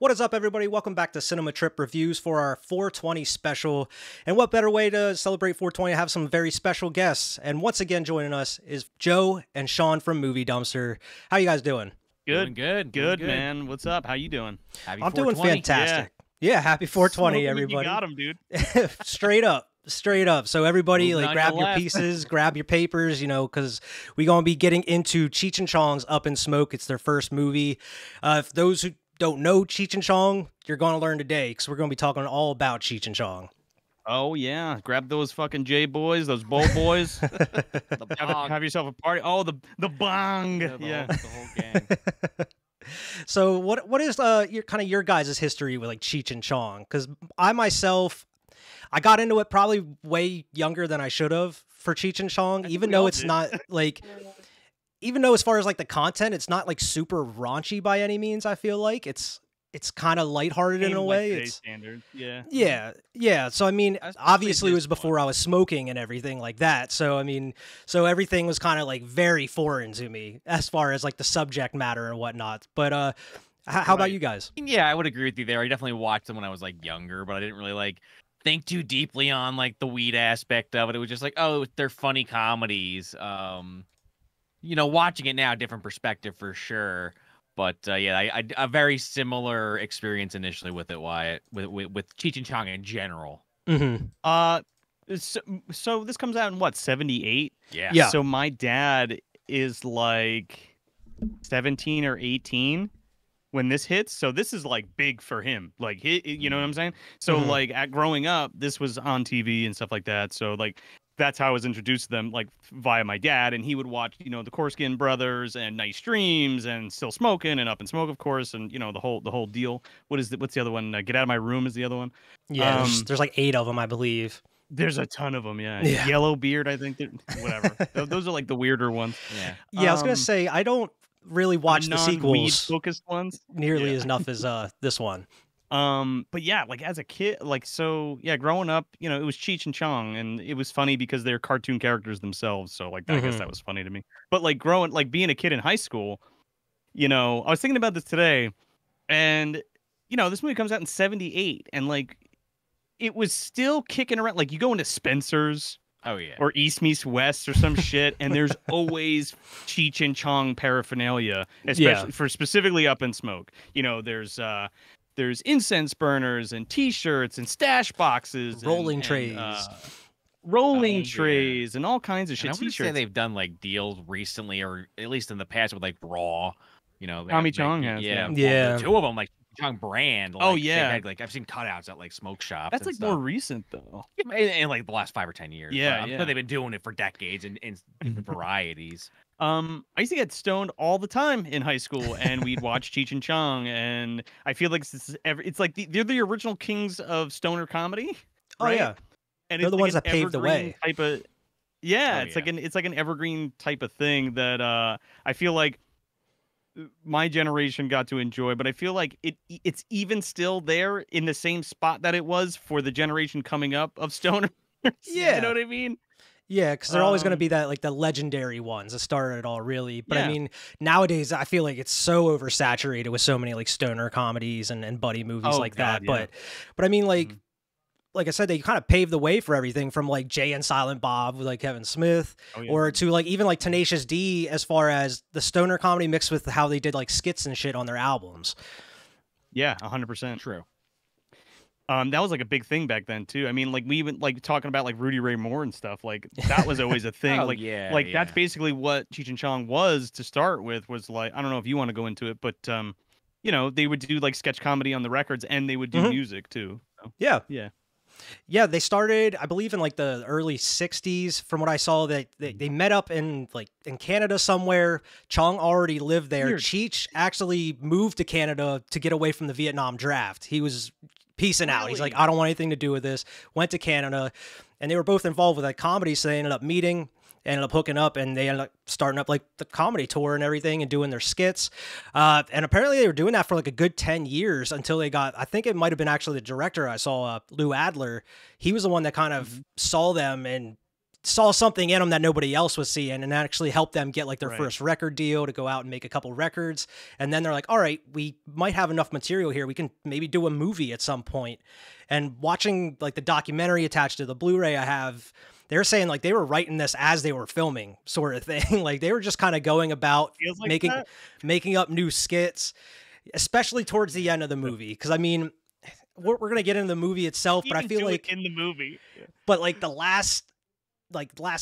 What is up, everybody? Welcome back to Cinema Trip Reviews for our 420 special. And what better way to celebrate 420 to have some very special guests. And once again, joining us is Joe and Sean from Movie Dumpster. How you guys doing? Good, good, man. What's up? How you doing? Happy I'm doing fantastic. Yeah, happy 420, everybody. You got him, dude. Straight up. So everybody, like, grab your pieces, grab your papers, because we're going to be getting into Cheech and Chong's Up in Smoke. It's their first movie. If those who don't know Cheech and Chong, you're going to learn today, because we're going to be talking all about Cheech and Chong. Oh, yeah. Grab those fucking J-boys, those bowl boys. have yourself a party. Oh, the bong. Yeah. The whole gang. So what is your guys' history with, like, Cheech and Chong? Because I myself, I got into it probably way younger than I should have for Cheech and Chong, even though it's not like, even though as far as like the content, it's not like super raunchy by any means. I feel like it's kind of lighthearted in a way. It's standard, yeah. So I mean, obviously it was before I was smoking and everything like that. So I mean, so everything was kind of like very foreign to me as far as like the subject matter and whatnot. But how about you guys? Yeah, I would agree with you there. I definitely watched them when I was like younger, but I didn't really like think too deeply on like the weed aspect of it. It was just like, oh, they're funny comedies. Watching it now, different perspective for sure. But yeah, I a very similar experience initially with it. Wyatt, with Cheech and Chong in general. Mm-hmm. So this comes out in what, 78? Yeah. So my dad is like 17 or 18 when this hits, so this is like big for him, like you know what I'm saying? So like growing up, this was on TV and stuff like that. So like that's how I was introduced to them, like via my dad, and he would watch, the Korskin Brothers and Nice Dreams and Still Smoking and Up in Smoke, of course, and the whole deal. What's the other one? Get Out of My Room is the other one. Yeah, there's like 8 of them, I believe. There's a ton of them, yeah. Yellow Beard, I think. Whatever. Those are like the weirder ones. Yeah, I was gonna say I don't really watch the sequels focused ones nearly as enough as this one. But yeah, like as a kid, like, so yeah, growing up, it was Cheech and Chong, and it was funny because they're cartoon characters themselves, so like I guess that was funny to me. But like being a kid in high school, I was thinking about this today, and this movie comes out in 78, and like it was still kicking around. Like you go into Spencer's, or East Meets West or some shit, and there's always Cheech and Chong paraphernalia, especially for specifically Up in Smoke. There's incense burners and T-shirts and stash boxes, rolling trays, and all kinds of shit. And I would say they've done like deals recently, or at least in the past, with like Raw. Tommy Chong has, yeah. 2 of them, like Chong brand. Like, oh yeah, had, like I've seen cutouts at like smoke shops. That's like stuff. more recent though, in like the last 5 or 10 years. Yeah, I'm sure they've been doing it for decades in varieties. I used to get stoned all the time in high school, and we'd watch Cheech and Chong, and I feel like it's like they're the original kings of stoner comedy. Right? Oh yeah, and they're the ones that paved the way. It's like an evergreen type of thing that I feel like my generation got to enjoy, but I feel like it's even still there in the same spot that it was for the generation coming up of stoners. Yeah, you know what I mean? Yeah, because they're always going to be that, like, the legendary ones that started it all, really. But I mean, nowadays I feel like it's so oversaturated with so many like stoner comedies and buddy movies that. Yeah. But I mean, like I said, they kind of paved the way for everything from like Jay and Silent Bob with like Kevin Smith, or to like even like Tenacious D, as far as the stoner comedy mixed with how they did like skits and shit on their albums. Yeah, 100% true. That was like a big thing back then too. I mean, like we even like talking about like Rudy Ray Moore and stuff. Like that was always a thing. That's basically what Cheech and Chong was to start with. Was like, I don't know if you want to go into it, but they would do like sketch comedy on the records, and they would do music too. So, yeah. They started, I believe, in like the early '60s. From what I saw, that they met up in Canada somewhere. Chong already lived there. Weird. Cheech actually moved to Canada to get away from the Vietnam draft. He was peacing out. He's like, I don't want anything to do with this. Went to Canada, and they were both involved with that comedy, so they ended up meeting, ended up hooking up, and they ended up starting up like the comedy tour and everything and doing their skits. And apparently they were doing that for like a good 10 years until they got, I think it might have been actually the director I saw, Lou Adler. He was the one that kind of saw them and saw something in them that nobody else was seeing, and actually helped them get like their Right. first record deal to go out and make a couple records. And then they're like, all right, we might have enough material here. We can maybe do a movie at some point. And watching like the documentary attached to the Blu-ray I have, they're saying like they were writing this as they were filming, sort of thing. Like they were just kind of going about Feels like making that? making up new skits, especially towards the end of the movie. Because I mean, we're gonna get into the movie itself, but I Even feel do it like in the movie. but like the last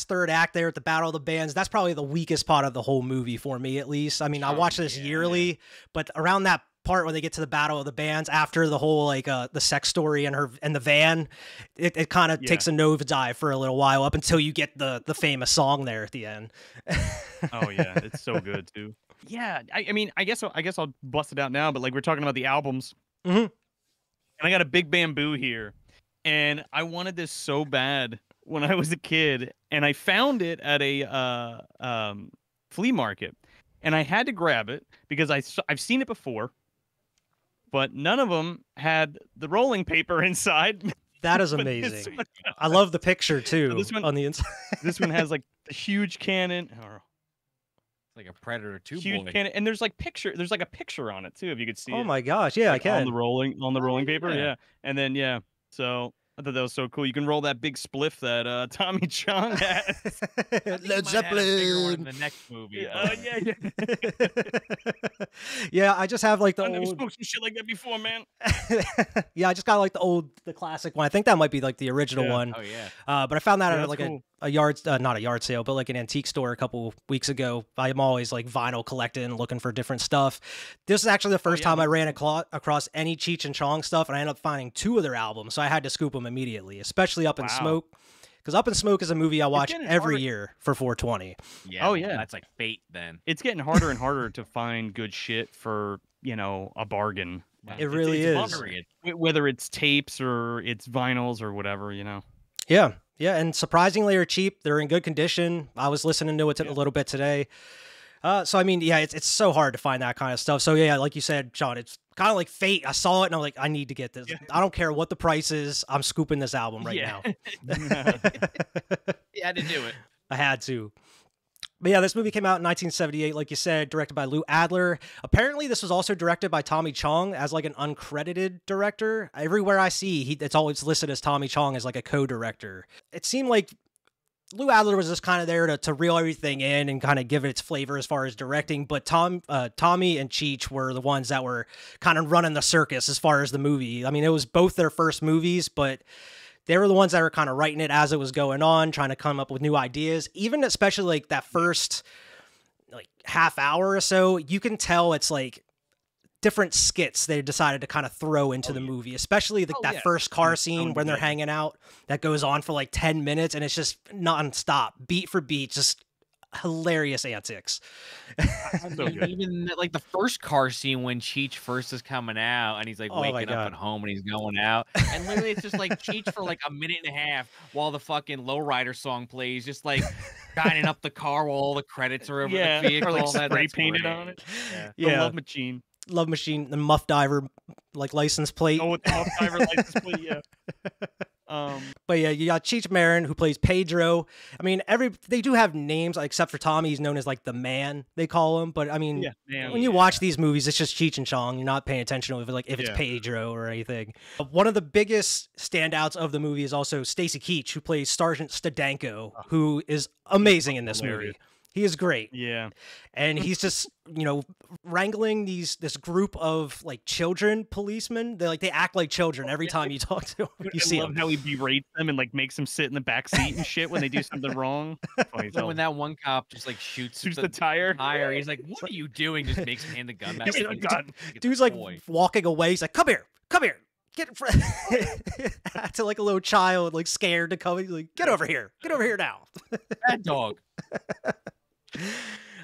third act there at the Battle of the Bands, that's probably the weakest part of the whole movie for me, at least. I mean, I watch this yearly, but around that part when they get to the Battle of the Bands, after the whole like the sex story and the van, it kind of takes a nosedive for a little while up until you get the famous song there at the end. Oh yeah, it's so good too. Yeah, I mean, I guess I'll bust it out now. But like we're talking about the albums, and I got a Big Bamboo here, and I wanted this so bad when I was a kid, and I found it at a flea market, and I had to grab it because I've seen it before, but none of them had the rolling paper inside. That is But amazing. this one I love the picture too this one- on the inside. This one has like the huge cannon, or Like a Predator 2 huge boy. cannon, and there's like a picture on it too, if you could see Oh it. my gosh, yeah, Like, I can. on the rolling paper, yeah. yeah. And then so I thought that was so cool. You can roll that big spliff that Tommy Chong has. I think he Led might have had a bigger one in Zeppelin. the next movie. Oh but- yeah. Yeah, I just have like the I never old. smoked some shit like that before, man. Yeah, I just got like the classic one. I think that might be like the original Yeah. one. Oh yeah. But I found that Yeah, at that's like cool. a yard, not a yard sale, but like an antique store a couple weeks ago. I'm always like vinyl collecting and looking for different stuff. This is actually the first yeah, time I that's ran across any Cheech and Chong stuff, and I ended up finding 2 of their albums, so I had to scoop them immediately, especially Up in Wow. Smoke. Because Up in Smoke is a movie I watch getting every harder. year for 420. Yeah. Oh, well, yeah. That's like fate then. It's getting harder and harder to find good shit for, a bargain. Wow. It really is. Period. Whether it's tapes or it's vinyls or whatever, Yeah. Yeah, and surprisingly they're cheap. They're in good condition. I was listening to it a little bit today. So I mean, yeah, it's so hard to find that kind of stuff. So yeah, like you said, Sean, it's kind of like fate. I saw it and I'm like, I need to get this. Yeah. I don't care what the price is. I'm scooping this album right Yeah. now. You had to do it. I had to. But yeah, this movie came out in 1978, like you said, directed by Lou Adler. Apparently, this was also directed by Tommy Chong as like an uncredited director. Everywhere I see, it's always listed as Tommy Chong as like a co-director. It seemed like Lou Adler was just kind of there to reel everything in and kind of give it its flavor as far as directing. But Tommy and Cheech were the ones that were kind of running the circus as far as the movie. I mean, it was both their first movies, but they were the ones that were kind of writing it as it was going on, trying to come up with new ideas. Even especially like that first like half hour or so, you can tell it's like different skits they decided to kind of throw into the movie, especially that first car scene when they're hanging out that goes on for like 10 minutes and it's just nonstop, beat for beat, just hilarious antics. Even like the first car scene when Cheech first is coming out and he's like Oh my waking up God. at home and he's going out, and literally it's just like Cheech for like a minute and a half while the fucking Lowrider song plays, just like guiding up the car while all the credits are over Yeah, the vehicle. or like That's spray painted great. on it. Yeah. The Yeah. Love Machine. Love Machine, the Muff Diver like license plate. Oh, with the Muff Diver license plate, yeah. But yeah, you got Cheech Marin who plays Pedro. I mean, they do have names, except for Tommy. He's known as like the man, they call him. But I mean, Yeah, man. when you watch these movies, it's just Cheech and Chong. You're not paying attention to if it's Yeah. Pedro or anything. One of the biggest standouts of the movie is also Stacy Keach, who plays Sergeant Stedenko, who is amazing in this hilarious. movie. He is great. Yeah. And he's just, wrangling this group of like children policemen. They act like children every time you talk to them. You I see love them. how he berates them and like makes them sit in the back seat and shit when they do something wrong. Funny as So hell. when that one cop just like shoots the tire. he's like, "What are you doing?" Just makes him hand the gun back. Give me the gun. It's Dude's a like toy. walking away. He's like, come here, get in front. To like a little child, like scared to come. He's like, get over here now. Bad dog.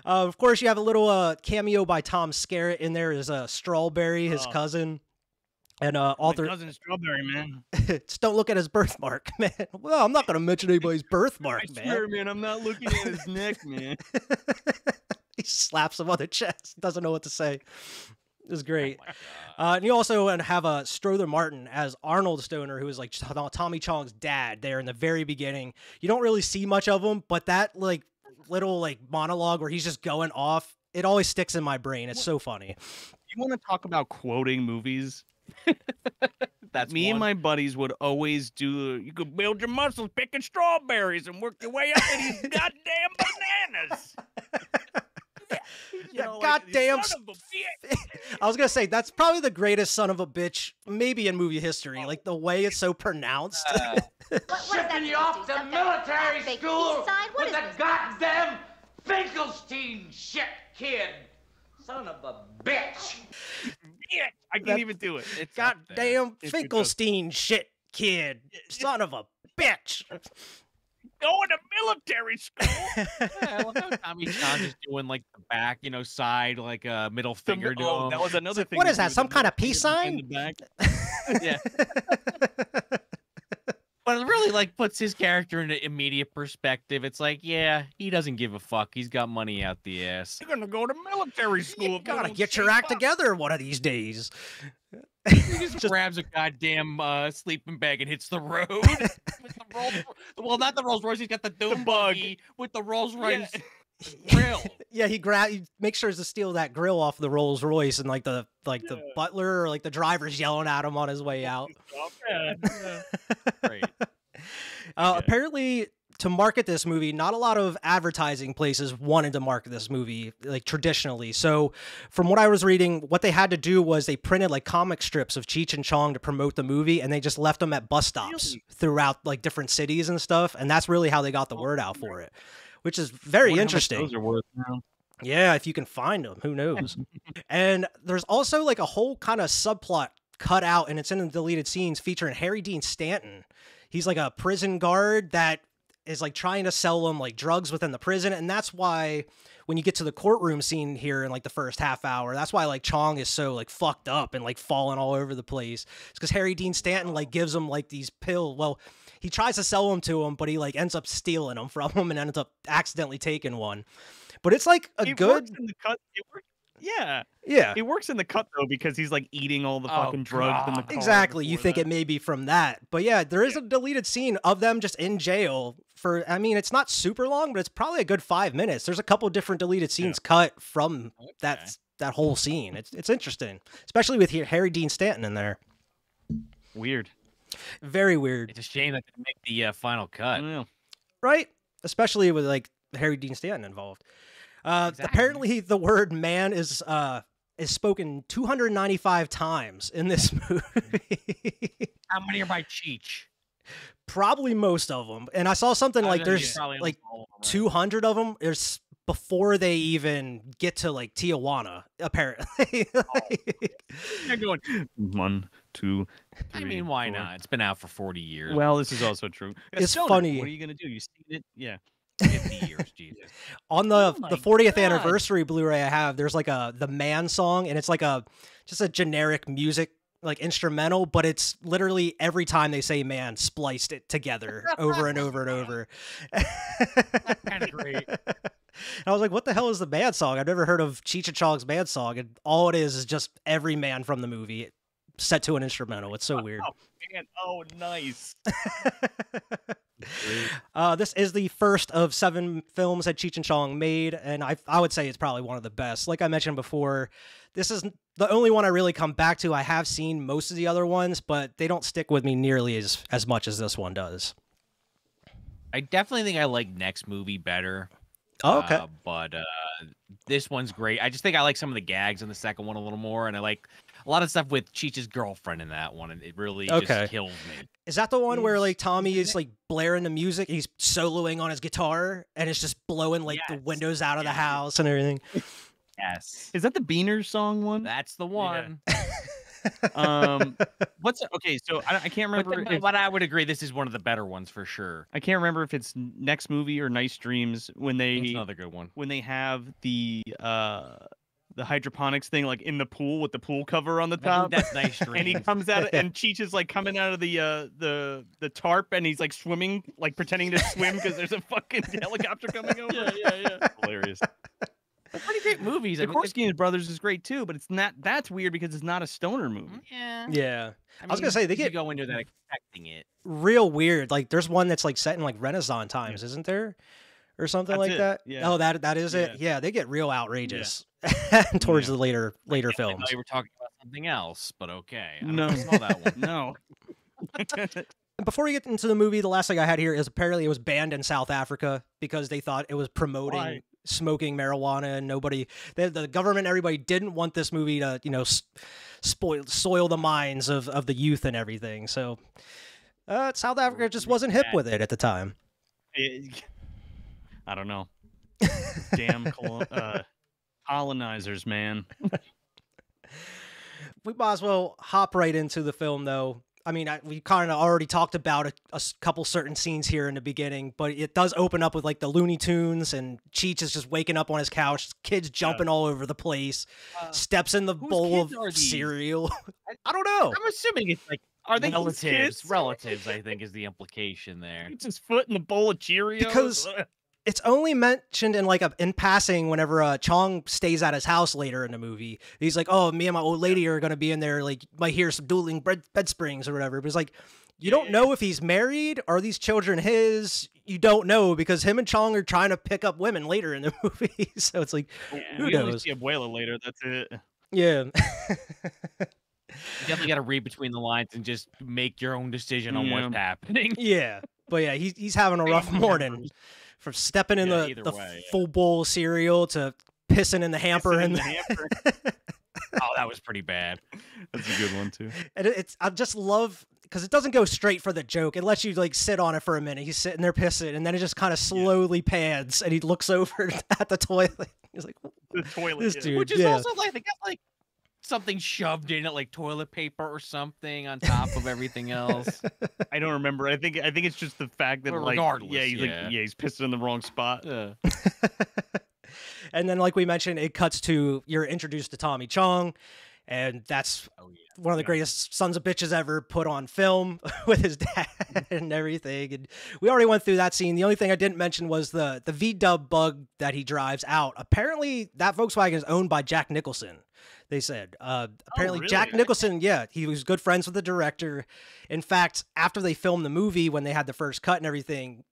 Of course, you have a little cameo by Tom Skerritt in there as Strawberry, his cousin, and author. My cousin Strawberry, man. Just don't look at his birthmark, man. Well, I'm not going to mention anybody's birthmark, I man. swear, man, I'm not looking at his neck, man. He slaps him on the chest. Doesn't know what to say. It was great. Oh And you also have Strother Martin as Arnold Stoner, who is like Tommy Chong's dad there in the very beginning. You don't really see much of him, but that like little like monologue where he's just going off, it always sticks in my brain. It's so funny. You want to talk about quoting movies? That's me and my buddies would always do. You could build your muscles picking strawberries and work your way up to these goddamn bananas. Goddamn! I was gonna say that's probably the greatest son of a bitch, maybe in movie history. Like the way it's so pronounced. Shipping you off to military school with the goddamn Finkelstein shit, kid. Son of a bitch. I can't even do it. It's goddamn Finkelstein shit, kid. Son of a bitch. Going to military school. I love how Tommy Chong is doing like the back, side, like a middle finger to him. That was another thing. What is that? Some kind of peace sign? Yeah. But it really like puts his character into immediate perspective. It's like, yeah, he doesn't give a fuck. He's got money out the ass. You're gonna go to military school. You gotta get your act together one of these days. He just grabs a goddamn sleeping bag and hits the road. With the well, not the Rolls Royce. He's got the Doom buggy with the Rolls Royce grill. Yeah, he makes sure to steal that grill off the Rolls Royce, and like the butler or like the driver's yelling at him on his way out. Great. Apparently, to market this movie, not a lot of advertising places wanted to market this movie like traditionally. So from what I was reading, what they had to do was they printed like comic strips of Cheech and Chong to promote the movie, and they just left them at bus stops throughout like different cities and stuff. And that's really how they got the word out for it, which is very interesting. Those are worth now. Yeah, if you can find them, who knows? And there's also like a whole kind of subplot cut out, and it's in the deleted scenes featuring Harry Dean Stanton. He's like a prison guard that is like trying to sell them like drugs within the prison. And that's why when you get to the courtroom scene here in like the first half hour, that's why like Chong is so like fucked up and like falling all over the place. It's because Harry Dean Stanton like gives him like these pills. Well, he tries to sell them to him, but he like ends up stealing them from him and ends up accidentally taking one. But it's like a good. Works in the cut. Yeah. It works in the cut though because he's like eating all the fucking drugs in the car. Exactly. You think it may be from that. But yeah, there is a deleted scene of them just in jail for, I mean, it's not super long, but it's probably a good 5 minutes. There's a couple different deleted scenes cut from that whole scene. It's interesting, especially with Harry Dean Stanton in there. Weird. Very weird. It's a shame that they make the final cut. Right? Especially with like Harry Dean Stanton involved. Exactly. Apparently the word man is spoken 295 times in this movie. How many are by Cheech? Probably most of them. And I saw something like there's like 200 of them. There's before they even get to like Tijuana, apparently. They're going 1, 2, 3. I mean, why not? It's been out for 40 years. Well, this is also true. It's funny. What are you gonna do? You seen it? Yeah. 50 years, Jesus. On the 40th anniversary Blu-ray I have, there's like the Man song, and it's like just a generic music like instrumental, but it's literally every time they say man spliced it together over and over and over. That's kind of great. And I was like, what the hell is the Man song? I've never heard of Cheech and Chong's Man song, and all it is just every man from the movie set to an instrumental. It's so weird. Oh, man. Oh, nice. This is the first of 7 films that Cheech and Chong made, and I would say it's probably one of the best. Like I mentioned before, this is the only one I really come back to. I have seen most of the other ones, but they don't stick with me nearly as much as this one does. I definitely think I like Next Movie better. Oh, okay. But this one's great. I just think I like some of the gags in the second one a little more, and I like a lot of stuff with Cheech's girlfriend in that one, and it really just kills me. Is that the one where like Tommy is like blaring the music? He's soloing on his guitar, and it's just blowing like the windows out of the house and everything. Yes. Is that the Beaners song one? That's the one. Okay, so I can't remember. But I would agree this is one of the better ones for sure. I can't remember if it's Next Movie or Nice Dreams when they. It's another good one. When they have the hydroponics thing like in the pool with the pool cover on the top. That's Nice Dreams. And he comes out and Cheech is like coming out of the tarp and he's like swimming, like pretending to swim because there's a fucking helicopter coming over. Yeah. Hilarious. They're pretty great movies. The Korsky Brothers is great too, but it's not. That's weird because it's not a stoner movie. Yeah. I was gonna say they go into that expecting it. Real weird. Like there's one that's like set in like Renaissance times, isn't there? Or something like that. Yeah. Oh, that is it. Yeah, they get real outrageous towards the later films. I thought you were talking about something else, but okay. I No, don't smell that one. No. Before we get into the movie, the last thing I had here is apparently it was banned in South Africa because they thought it was promoting smoking marijuana, and the government, everybody didn't want this movie to, soil the minds of the youth and everything. So South Africa just wasn't hip with it at the time. I don't know. Damn colonizers, man. We might as well hop right into the film, though. I mean, we kind of already talked about a couple certain scenes here in the beginning, but it does open up with like the Looney Tunes, and Cheech is just waking up on his couch, kids jumping all over the place, steps in the bowl of cereal. I don't know. I'm assuming it's like, are they relatives? Relatives, I think, is the implication there. It's his foot in the bowl of Cheerios. Because it's only mentioned in in passing whenever Chong stays at his house later in the movie. He's like, "Oh, me and my old lady are gonna be in there. Like, might hear some dueling bed springs or whatever." But it's like, you don't know if he's married. Are these children his? You don't know because him and Chong are trying to pick up women later in the movie. So it's like, who knows? Only see Abuela later. That's it. Yeah. You definitely got to read between the lines and just make your own decision on what's happening. Yeah, but yeah, he's having a rough morning. From stepping in the full bowl of cereal to pissing in the hamper. Oh, that was pretty bad. That's a good one too. And I just love because it doesn't go straight for the joke. It lets you like sit on it for a minute. He's sitting there pissing, and then it just kind of slowly pans, and he looks over at the toilet. He's like, the toilet, this dude, which is also like they got like something shoved in it, like toilet paper or something on top of everything else. I don't remember. I think it's just the fact that regardless, he's pissing in the wrong spot. And then, like we mentioned, it cuts to you're introduced to Tommy Chong, and that's one of the greatest sons of bitches ever put on film with his dad and everything. And we already went through that scene. The only thing I didn't mention was the V-dub bug that he drives out. Apparently, that Volkswagen is owned by Jack Nicholson. They said apparently really? Jack Nicholson, he was good friends with the director. In fact, after they filmed the movie, when they had the first cut and everything,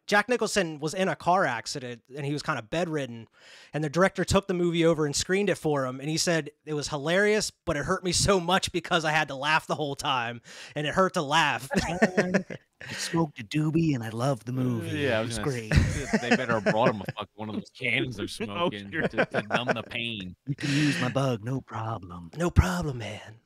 Jack Nicholson was in a car accident and he was kind of bedridden, and the director took the movie over and screened it for him, and he said it was hilarious, but it hurt me so much because I had to laugh the whole time, and it hurt to laugh. I smoked a doobie and I loved the movie. Yeah, it was great. They better have brought him one of those cannons they're smoking to numb the pain. You can use my bug, no problem. No problem, man.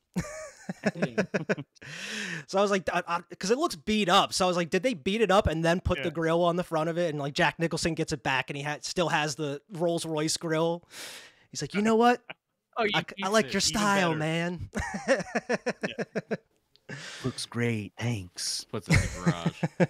So I was like, because it looks beat up. So I was like, did they beat it up and then put the grill on the front of it? And like Jack Nicholson gets it back, and he still has the Rolls Royce grill. He's like, you know what? I like your style, man. Looks great, thanks. Puts it in the garage.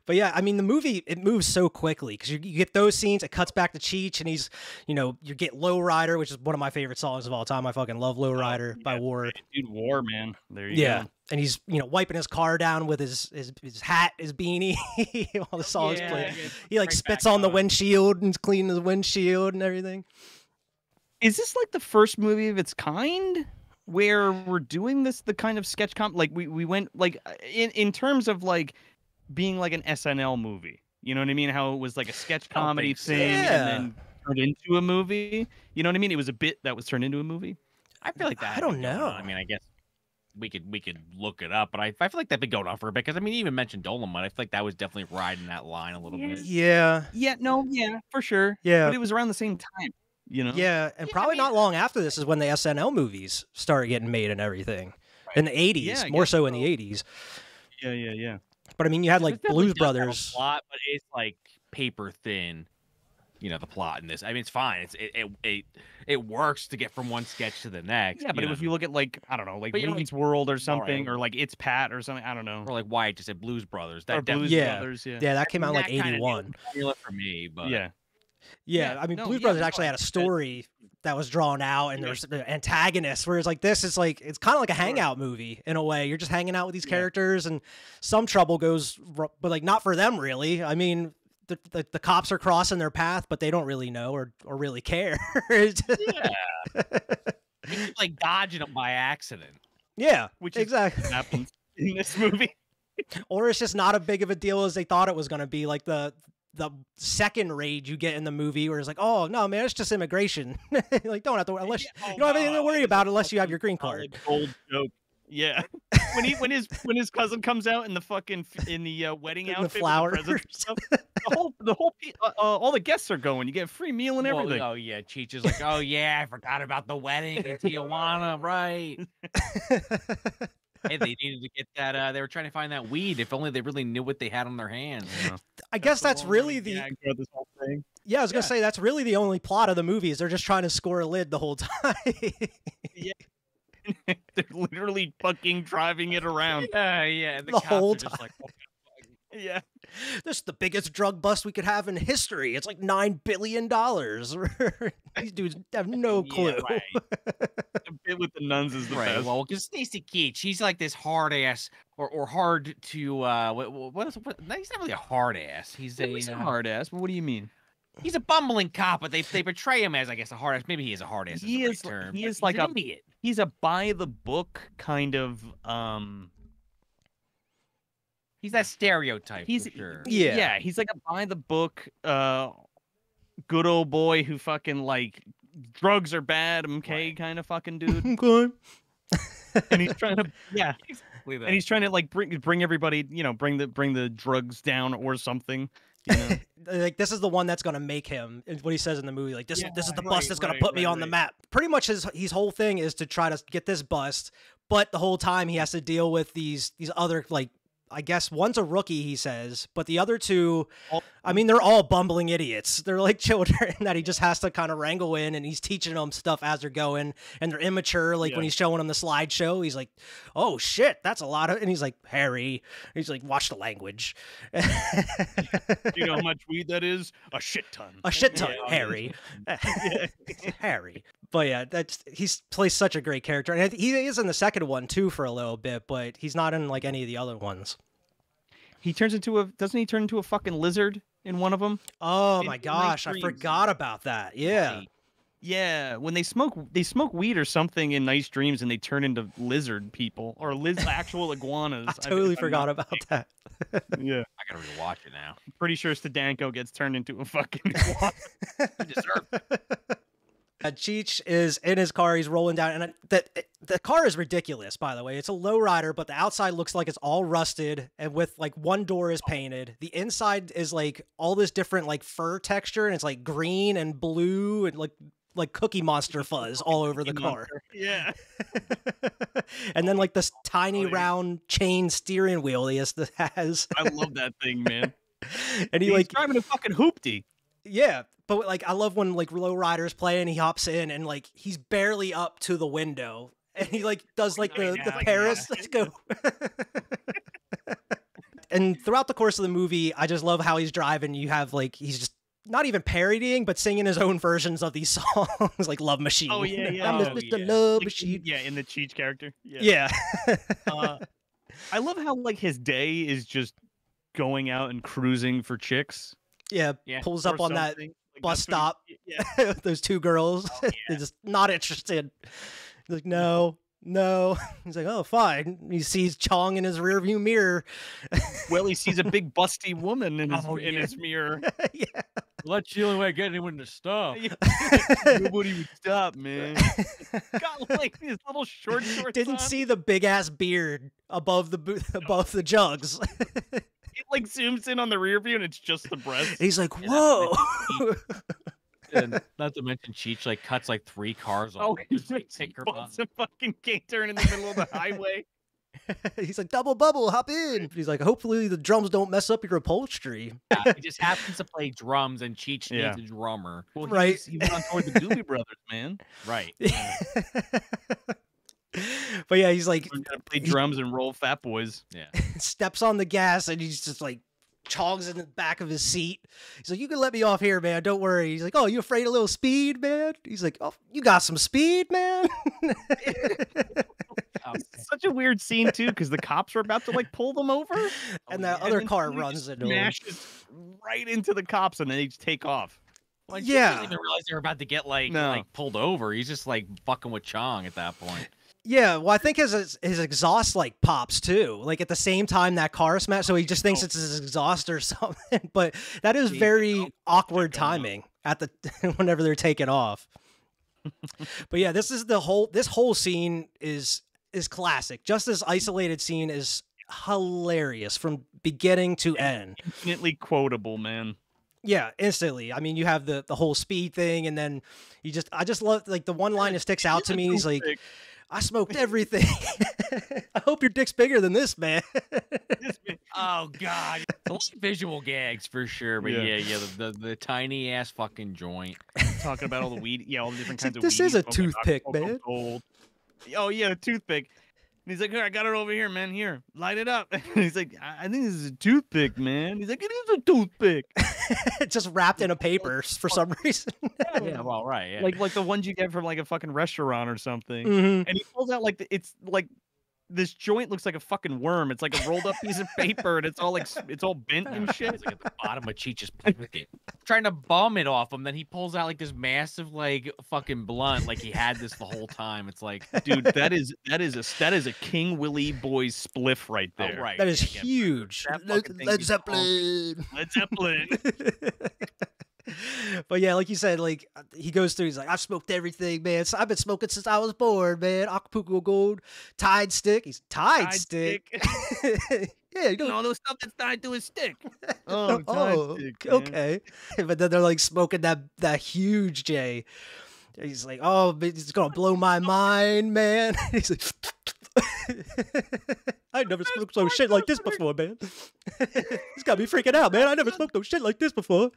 But yeah, I mean, the movie, it moves so quickly because you get those scenes. It cuts back to Cheech, and he's, you get Low Rider, which is one of my favorite songs of all time. I fucking love Low Rider by War. Dude, War, man. There you go. And he's, wiping his car down with his hat, his beanie, while the song's playing. He like spits on the windshield and cleaning the windshield and everything. Is this like the first movie of its kind where we're doing the kind of sketch like we went like in terms of like being like an SNL movie, you know what I mean? How it was like a sketch comedy thing and then turned into a movie. You know what I mean? It was a bit that was turned into a movie. I feel like that. I don't know. I mean, I guess we could look it up, but I feel like that'd been going on for a bit because I mean, you even mentioned Dolomite. I feel like that was definitely riding that line a little bit. Yeah, for sure. Yeah, but it was around the same time. Yeah, and probably not long after this is when the SNL movies started getting made and everything. Right. In the 80s, more so in the 80s. Yeah. But I mean, you had like Blues Brothers. Plot, but it's like paper thin. The plot in this. I mean, it's fine. It works to get from one sketch to the next. Yeah, but if you look at like I don't know, like Wayne's World or something, or like It's Pat or something, I don't know, or like Wyatt just said Blues Brothers. That Blues Brothers, yeah, that came out in like 81. Formula for me, but yeah. I mean, Blues Brothers actually had a story that was drawn out, and there's the antagonists. Whereas like this is like it's kind of like a hangout movie in a way. You're just hanging out with these characters, and some trouble goes, but like not for them really. I mean, the cops are crossing their path, but they don't really know or really care. Yeah. They keep like dodging them by accident. Yeah, which exactly happens in this movie. Or it's just not a big of a deal as they thought it was going to be. Like the second raid you get in the movie where it's like, oh no, man, it's just immigration. Like, don't have to, unless you don't have anything to worry about unless you have your green card. Gold joke. Yeah. when his cousin comes out in the fucking wedding outfit, the flowers, with the stuff, all the guests are going. You get a free meal and everything. Oh yeah, Cheech is like, oh yeah, I forgot about the wedding in Tijuana, right? Hey, they needed to get that. They were trying to find that weed. If only they really knew what they had on their hands. You know? I guess that's really the. This whole thing. Yeah, I was gonna say that's really the only plot of the movie is they're just trying to score a lid the whole time. Yeah. They're literally fucking driving it around. Yeah. The whole time. Just like, oh, yeah. This is the biggest drug bust we could have in history. It's like $9 billion. These dudes have no clue. Yeah, right. The bit with the nuns is the best. Well, because Stacy Keach, she's like this hard ass or hard to what? No, he's not really a hard ass. He's a hard ass. But what do you mean? He's a bumbling cop, but they portray him as, I guess, a hard ass. Maybe he is a hard ass. He is like an idiot. He's a by the book kind of He's that stereotype. He's sure. Yeah, he's like a by the book good old boy who fucking like drugs are bad, okay, right. Kind of fucking dude. Okay. And he's trying to and he's trying to like bring everybody, you know, bring the drugs down or something. You know? Like this is the one that's gonna make him. What he says in the movie, like this is the bust that's gonna put me on the map. Pretty much his whole thing is to try to get this bust, but the whole time he has to deal with these other, like, I guess one's a rookie, he says, but the other two, I mean, they're all bumbling idiots. They're like children that he just has to kind of wrangle in, and he's teaching them stuff as they're going, and they're immature. Like when he's showing them the slideshow, he's like, "Oh shit, that's a lot of," and he's like, "Harry," he's like, "Watch the language." Do you know how much weed that is? A shit ton. A shit ton, Harry. Harry. But yeah, he's plays such a great character, and he is in the second one too for a little bit, but he's not in like any of the other ones. He turns into doesn't he turn into a fucking lizard in one of them? Oh my gosh, I forgot about that. Yeah. Yeah, when they smoke weed or something in Nice Dreams, and they turn into lizard people or actual iguanas. I totally forgot about that. Yeah, I gotta rewatch it now. I'm pretty sure Stedenko gets turned into a fucking iguana. He deserved it. Cheech is in his car. He's rolling down, and the car is ridiculous, by the way. It's a lowrider, but the outside looks like it's all rusted, and with like one door is painted. The inside is like all this different like fur texture, and it's like green and blue and like Cookie Monster fuzz all over the car. Yeah. And then like this tiny round chain steering wheel he has. I love that thing, man. And he's like driving a fucking hoopty. Yeah. But like I love when like lowriders play and he hops in and like he's barely up to the window and he like does like the Paris. Let's go. And throughout the course of the movie, I just love how he's driving. You have like he's just not even parodying, but singing his own versions of these songs, like Love Machine. Oh yeah, yeah. I'm Mr. Love Machine. Yeah, in the Cheech character. Yeah. I love how like his day is just going out and cruising for chicks. Yeah, pulls up on that bus stop. Those two girls, they're just not interested. They're like, no. He's like, oh, fine. He sees Chong in his rearview mirror. Well, he sees a big busty woman in his mirror. Yeah. Well, that's the only way I get anyone to stop. Nobody would stop, man. Got like his little short Didn't see the big ass beard above the jugs. It like zooms in on the rear view and it's just the breast. He's like, whoa. And not to mention Cheech like cuts like 3 cars off. Oh, he's like a fucking K-turn in the middle of the highway. He's like, double bubble, hop in. He's like, hopefully the drums don't mess up your upholstery. Yeah, he just happens to play drums and Cheech needs a drummer. Well, right. He went on tour with the Doobie Brothers, man. Right. Yeah. But yeah, he's like, we're gonna play drums and roll Fat Boys. Yeah. Steps on the gas and he's just like chogs in the back of his seat. He's like, you can let me off here, man. Don't worry. He's like, oh, you afraid of a little speed, man? He's like, oh, you got some speed, man. Such a weird scene too, because the cops are about to like pull them over, and that other car runs into him. Smashes right into the cops, and then they just take off. Well, he doesn't even realize they're about to get like pulled over. He's just like fucking with Chong at that point. Yeah, well, I think his exhaust like pops too, like at the same time that car smash. So he just thinks it's his exhaust or something. But that is very awkward timing at the whenever they're taking off. But yeah, this whole scene is classic. Just this isolated scene is hilarious from beginning to end. Infinitely quotable, man. Yeah, instantly. I mean, you have the whole speed thing, and then I just love like the one line that sticks out to me is like, I smoked everything. I hope your dick's bigger than this, man. Oh God, visual gags for sure. But yeah, the tiny ass fucking joint. Talking about all the weed, all the different kinds of this weed. This is a toothpick, man. Oh yeah, a toothpick. And he's like, here, I got it over here, man. Here, light it up. And he's like, I think this is a toothpick, man. He's like, it is a toothpick. Just wrapped in a paper for some reason. Yeah, well, right. Yeah. Like the ones you get from like a fucking restaurant or something. And he pulls out like it's like this joint looks like a fucking worm. It's like a rolled up piece of paper, and it's all like it's all bent and shit. It's like at the bottom of Cheech's pocket, trying to bum it off him. Then he pulls out like this massive like fucking blunt, like he had this the whole time. It's like, dude, that is a King Willie Boys spliff right there. Oh, right. That is huge. Led Zeppelin. Led Zeppelin. But yeah, like you said, like he goes through, he's like, I've smoked everything, man. I've been smoking since I was born, man. Acapulco Gold, Tide Stick. He's Tide Stick. Yeah, you know all those stuff that's tied to his stick. Stick, okay. But then they're like smoking that huge J. He's like, oh, it's gonna blow my mind, man. He's like, I never smoked no shit like this before, man. He's got me freaking out, man. I never smoked no shit like this before.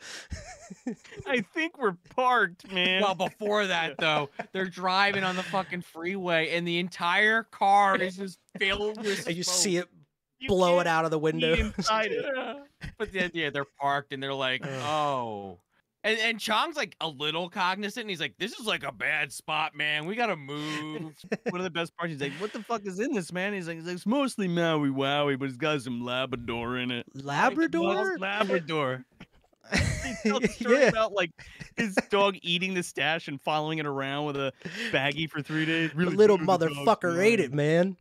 I think we're parked, man. Well, before that, though, they're driving on the fucking freeway, and the entire car is just filled with smoke. And you see it blow it out of the window. Inside it. But then, they're parked, and they're like, oh. And Chong's like a little cognizant, and he's like, this is like a bad spot, man. We gotta move. One of the best parts, he's like, what the fuck is in this, man? He's like, it's mostly Maui Wowie, but it's got some Labrador in it. Labrador? Labrador. He tells a story about like his dog eating the stash and following it around with a baggie for 3 days. Really, the little motherfucker ate it, man.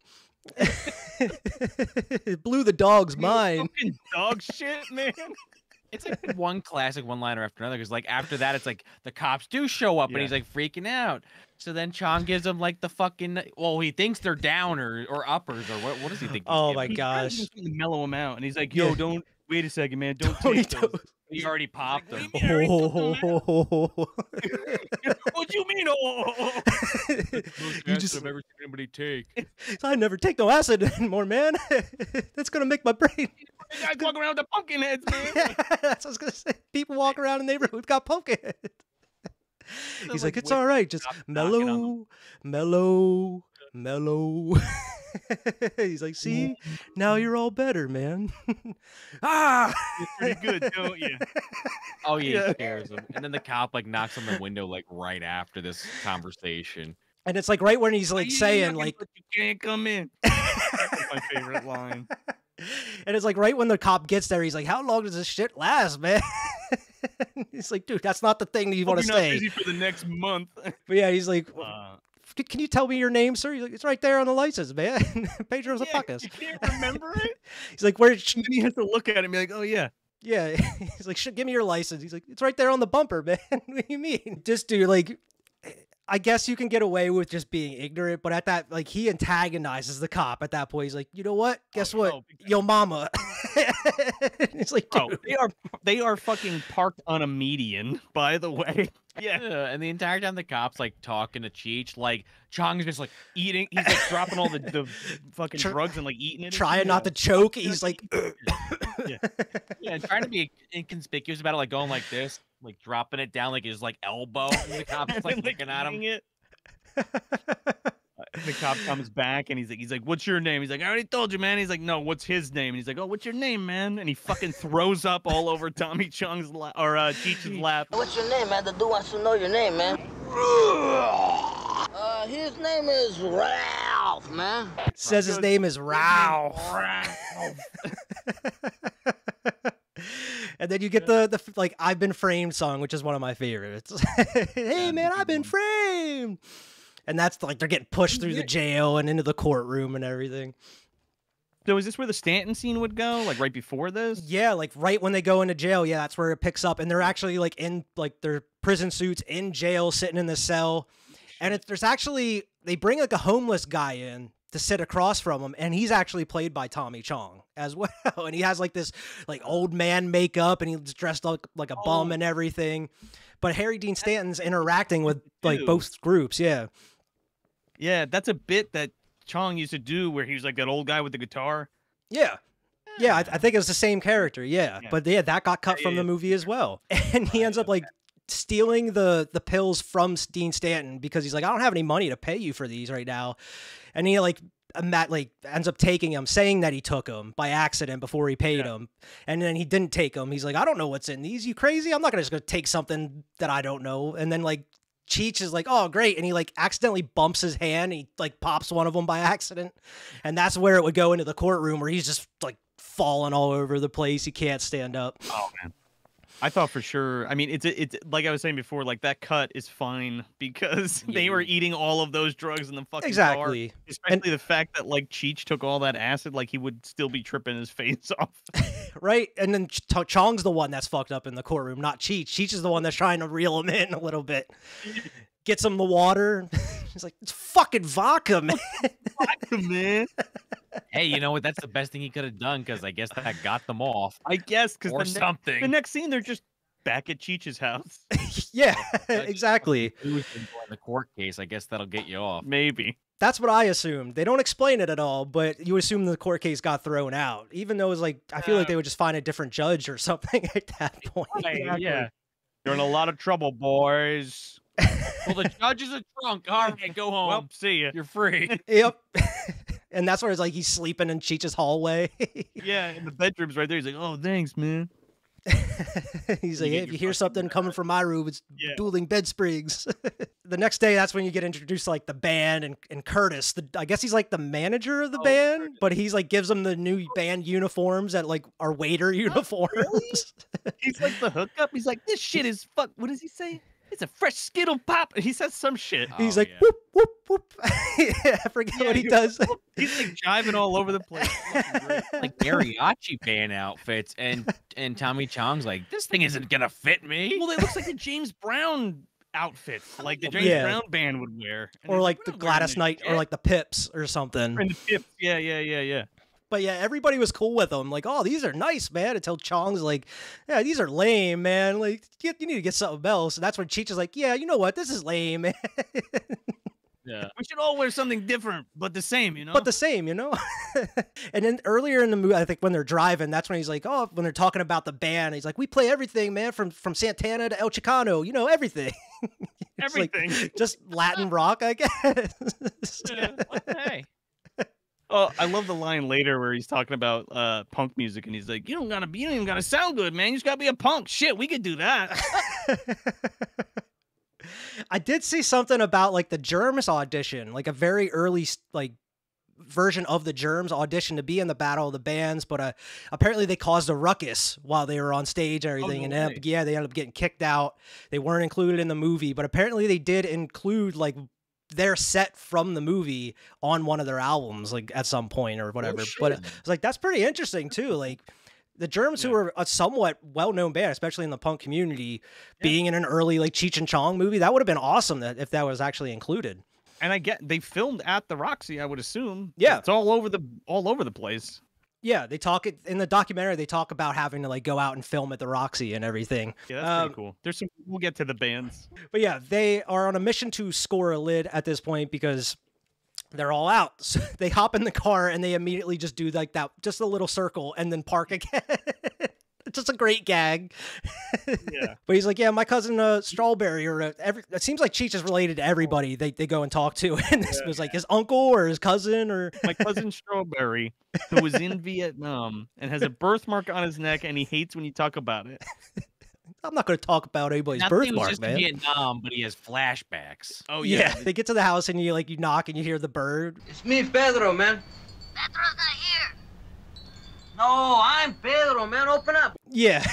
It blew the dog's mind. Fucking dog shit, man. It's like one classic one-liner after another, because like after that, it's like the cops do show up, and he's like freaking out. So then Chong gives him like the fucking, well, he thinks they're downers or uppers, or what does he think? Oh my gosh! He's trying to mellow him out, and he's like, "Yo, don't wait a second, man. Don't take those." He already popped them. What you mean? You just I've ever seen anybody take. I never take no acid anymore, man. That's gonna make my brain. Guys walk around with the pumpkin heads, man. Yeah, that's what I was gonna say. People walk around in the neighborhood with got pumpkin heads. He's like, it's all right, just mellow. He's like, see, now you're all better, man. You're pretty good, don't you? Oh yeah, he scares him, and then the cop like knocks on the window like right after this conversation. And it's like right when he's like saying like, you can't come in. That's my favorite line. And it's like right when the cop gets there, he's like, how long does this shit last, man? He's like, dude, that's not the thing that you want to say. Busy for the next month. But yeah, he's like, can you tell me your name, sir? He's like, it's right there on the license, man. Pedro Zapacas. You can't remember it? He's like, where? And then he has to look at it and be like, oh yeah. Yeah. He's like, give me your license. He's like, it's right there on the bumper, man. What do you mean? This dude, like, I guess you can get away with just being ignorant, but at that, like, he antagonizes the cop at that point. He's like, you know what? Guess what? No, yo mama. It's like, dude. They are fucking parked on a median, by the way. Yeah, and the entire time the cop's like talking to Cheech, like Chong's just like eating. He's like dropping all the fucking drugs and like eating it. Trying not to choke. He's like, yeah, trying to be inconspicuous about it, like going like this, like dropping it down like his like elbow, and the cop's like looking at him. The cop comes back and he's like, what's your name? He's like, I already told you, man. He's like, no, what's his name? And he's like, oh, what's your name, man? And he fucking throws up all over Tommy Chong's Cheech's lap. What's your name, man? The dude wants to know your name, man. His name is Ralph. Ralph, man. Says his name is Ralph. And then you get the like I've Been Framed song, which is one of my favorites. Hey man, I've been framed. And that's like they're getting pushed through the jail and into the courtroom and everything. So is this where the Stanton scene would go? Like right before this? Yeah, like right when they go into jail. Yeah, that's where it picks up. And they're actually like in like their prison suits in jail, sitting in the cell. And there's actually, they bring like a homeless guy in to sit across from him. And he's actually played by Tommy Chong as well. And he has like this like old man makeup and he's dressed like a bum and everything. But Harry Dean Stanton's interacting with like both groups. Yeah. Yeah, that's a bit that Chong used to do where he was like that old guy with the guitar. Yeah. Yeah, I think it was the same character. Yeah. But yeah, that got cut from the movie as well. And he ends up like stealing the pills from Dean Stanton because he's like, I don't have any money to pay you for these right now. And he like ends up taking them, saying that he took them by accident before he paid them. And then he didn't take them. He's like, I don't know what's in these. You crazy? I'm not just going to take something that I don't know. And then like Cheech is like, oh, great. And he like accidentally bumps his hand. And he like pops one of them by accident. And that's where it would go into the courtroom where he's just like falling all over the place. He can't stand up. Oh, man. I thought for sure. I mean, it's like I was saying before, like that cut is fine because they were eating all of those drugs in the fucking car. Especially the fact that like Cheech took all that acid, like he would still be tripping his face off. Right. And then Chong's the one that's fucked up in the courtroom, not Cheech. Cheech is the one that's trying to reel him in a little bit. Gets him the water. He's like, it's fucking vodka, man. Vodka, man. Hey, you know what? That's the best thing he could have done because I guess that got them off. I guess because something. The next scene, they're just back at Cheech's house. Yeah, exactly. In the court case, I guess that'll get you off. Maybe. That's what I assumed. They don't explain it at all, but you assume the court case got thrown out, even though it's like I feel like they would just find a different judge or something at that point. Yeah, you're in a lot of trouble, boys. Well, the judge is a drunk. All right, go home. Well, see ya. You're free. Yep. And that's where it's like he's sleeping in Cheech's hallway. Yeah, in the bedroom's right there. He's like, oh, thanks, man. He's like, hey, if you hear something coming from my room, it's dueling bed springs. The next day, that's when you get introduced to like the band and Curtis. I guess he's like the manager of the band, Curtis. But he's like gives them the new band uniforms that like are waiter uniforms. Really? He's like the hookup. He's like, this shit is fuck. What does he say? It's a fresh Skittle pop. He says some shit. He's like, whoop, whoop, whoop. I forget what he does. He's like jiving all over the place. Like mariachi band outfits. And Tommy Chong's like, this thing isn't going to fit me. Well, it looks like a James Brown outfit. Like the James Brown band would wear. And or like the Gladys Knight or like the Pips or something. And the Pips. Yeah. But yeah, everybody was cool with them. Like, oh, these are nice, man. Until Chong's like, yeah, these are lame, man. Like, you need to get something else. And that's when Cheech is like, yeah, you know what? This is lame, man. Yeah. We should all wear something different, but the same, you know? But the same, you know? And then earlier in the movie, I think when they're driving, that's when he's like, oh, when they're talking about the band, he's like, we play everything, man, from Santana to El Chicano, you know, everything. Everything. Like, just Latin rock, I guess. Yeah. Hey. Oh, I love the line later where he's talking about punk music, and he's like, "You don't even gotta sound good, man. You just gotta be a punk. Shit, we could do that." I did see something about like the Germs audition, like a very early like version of the Germs audition to be in the Battle of the Bands, but apparently they caused a ruckus while they were on stage and everything, they ended up getting kicked out. They weren't included in the movie, but apparently they did include like their set from the movie on one of their albums, like at some point or whatever. But it's like, that's pretty interesting too. Like the Germs, who are a somewhat well-known band, especially in the punk community, being in an early like Cheech and Chong movie, that would have been awesome if that was actually included. And they filmed at the Roxy, I would assume. Yeah. It's all over the place. Yeah, they talk in the documentary. They talk about having to like go out and film at the Roxy and everything. Yeah, that's pretty cool. We'll get to the bands, but yeah, they are on a mission to score a lid at this point because they're all out. So they hop in the car and they immediately just do like that, just a little circle, and then park again. Just a great gag. Yeah. But he's like, yeah, my cousin Strawberry, or it seems like Cheech is related to everybody they go and talk to. And this was like his uncle or his cousin or my cousin Strawberry, who was in Vietnam and has a birthmark on his neck, and he hates when you talk about it. I'm not going to talk about anybody's Nothing was birthmark, just man. in Vietnam, but he has flashbacks. Oh Yeah, they get to the house and you knock and you hear the bird. It's me, Pedro, man. Pedro's not here. No, I'm Pedro, man. Open up. Yeah,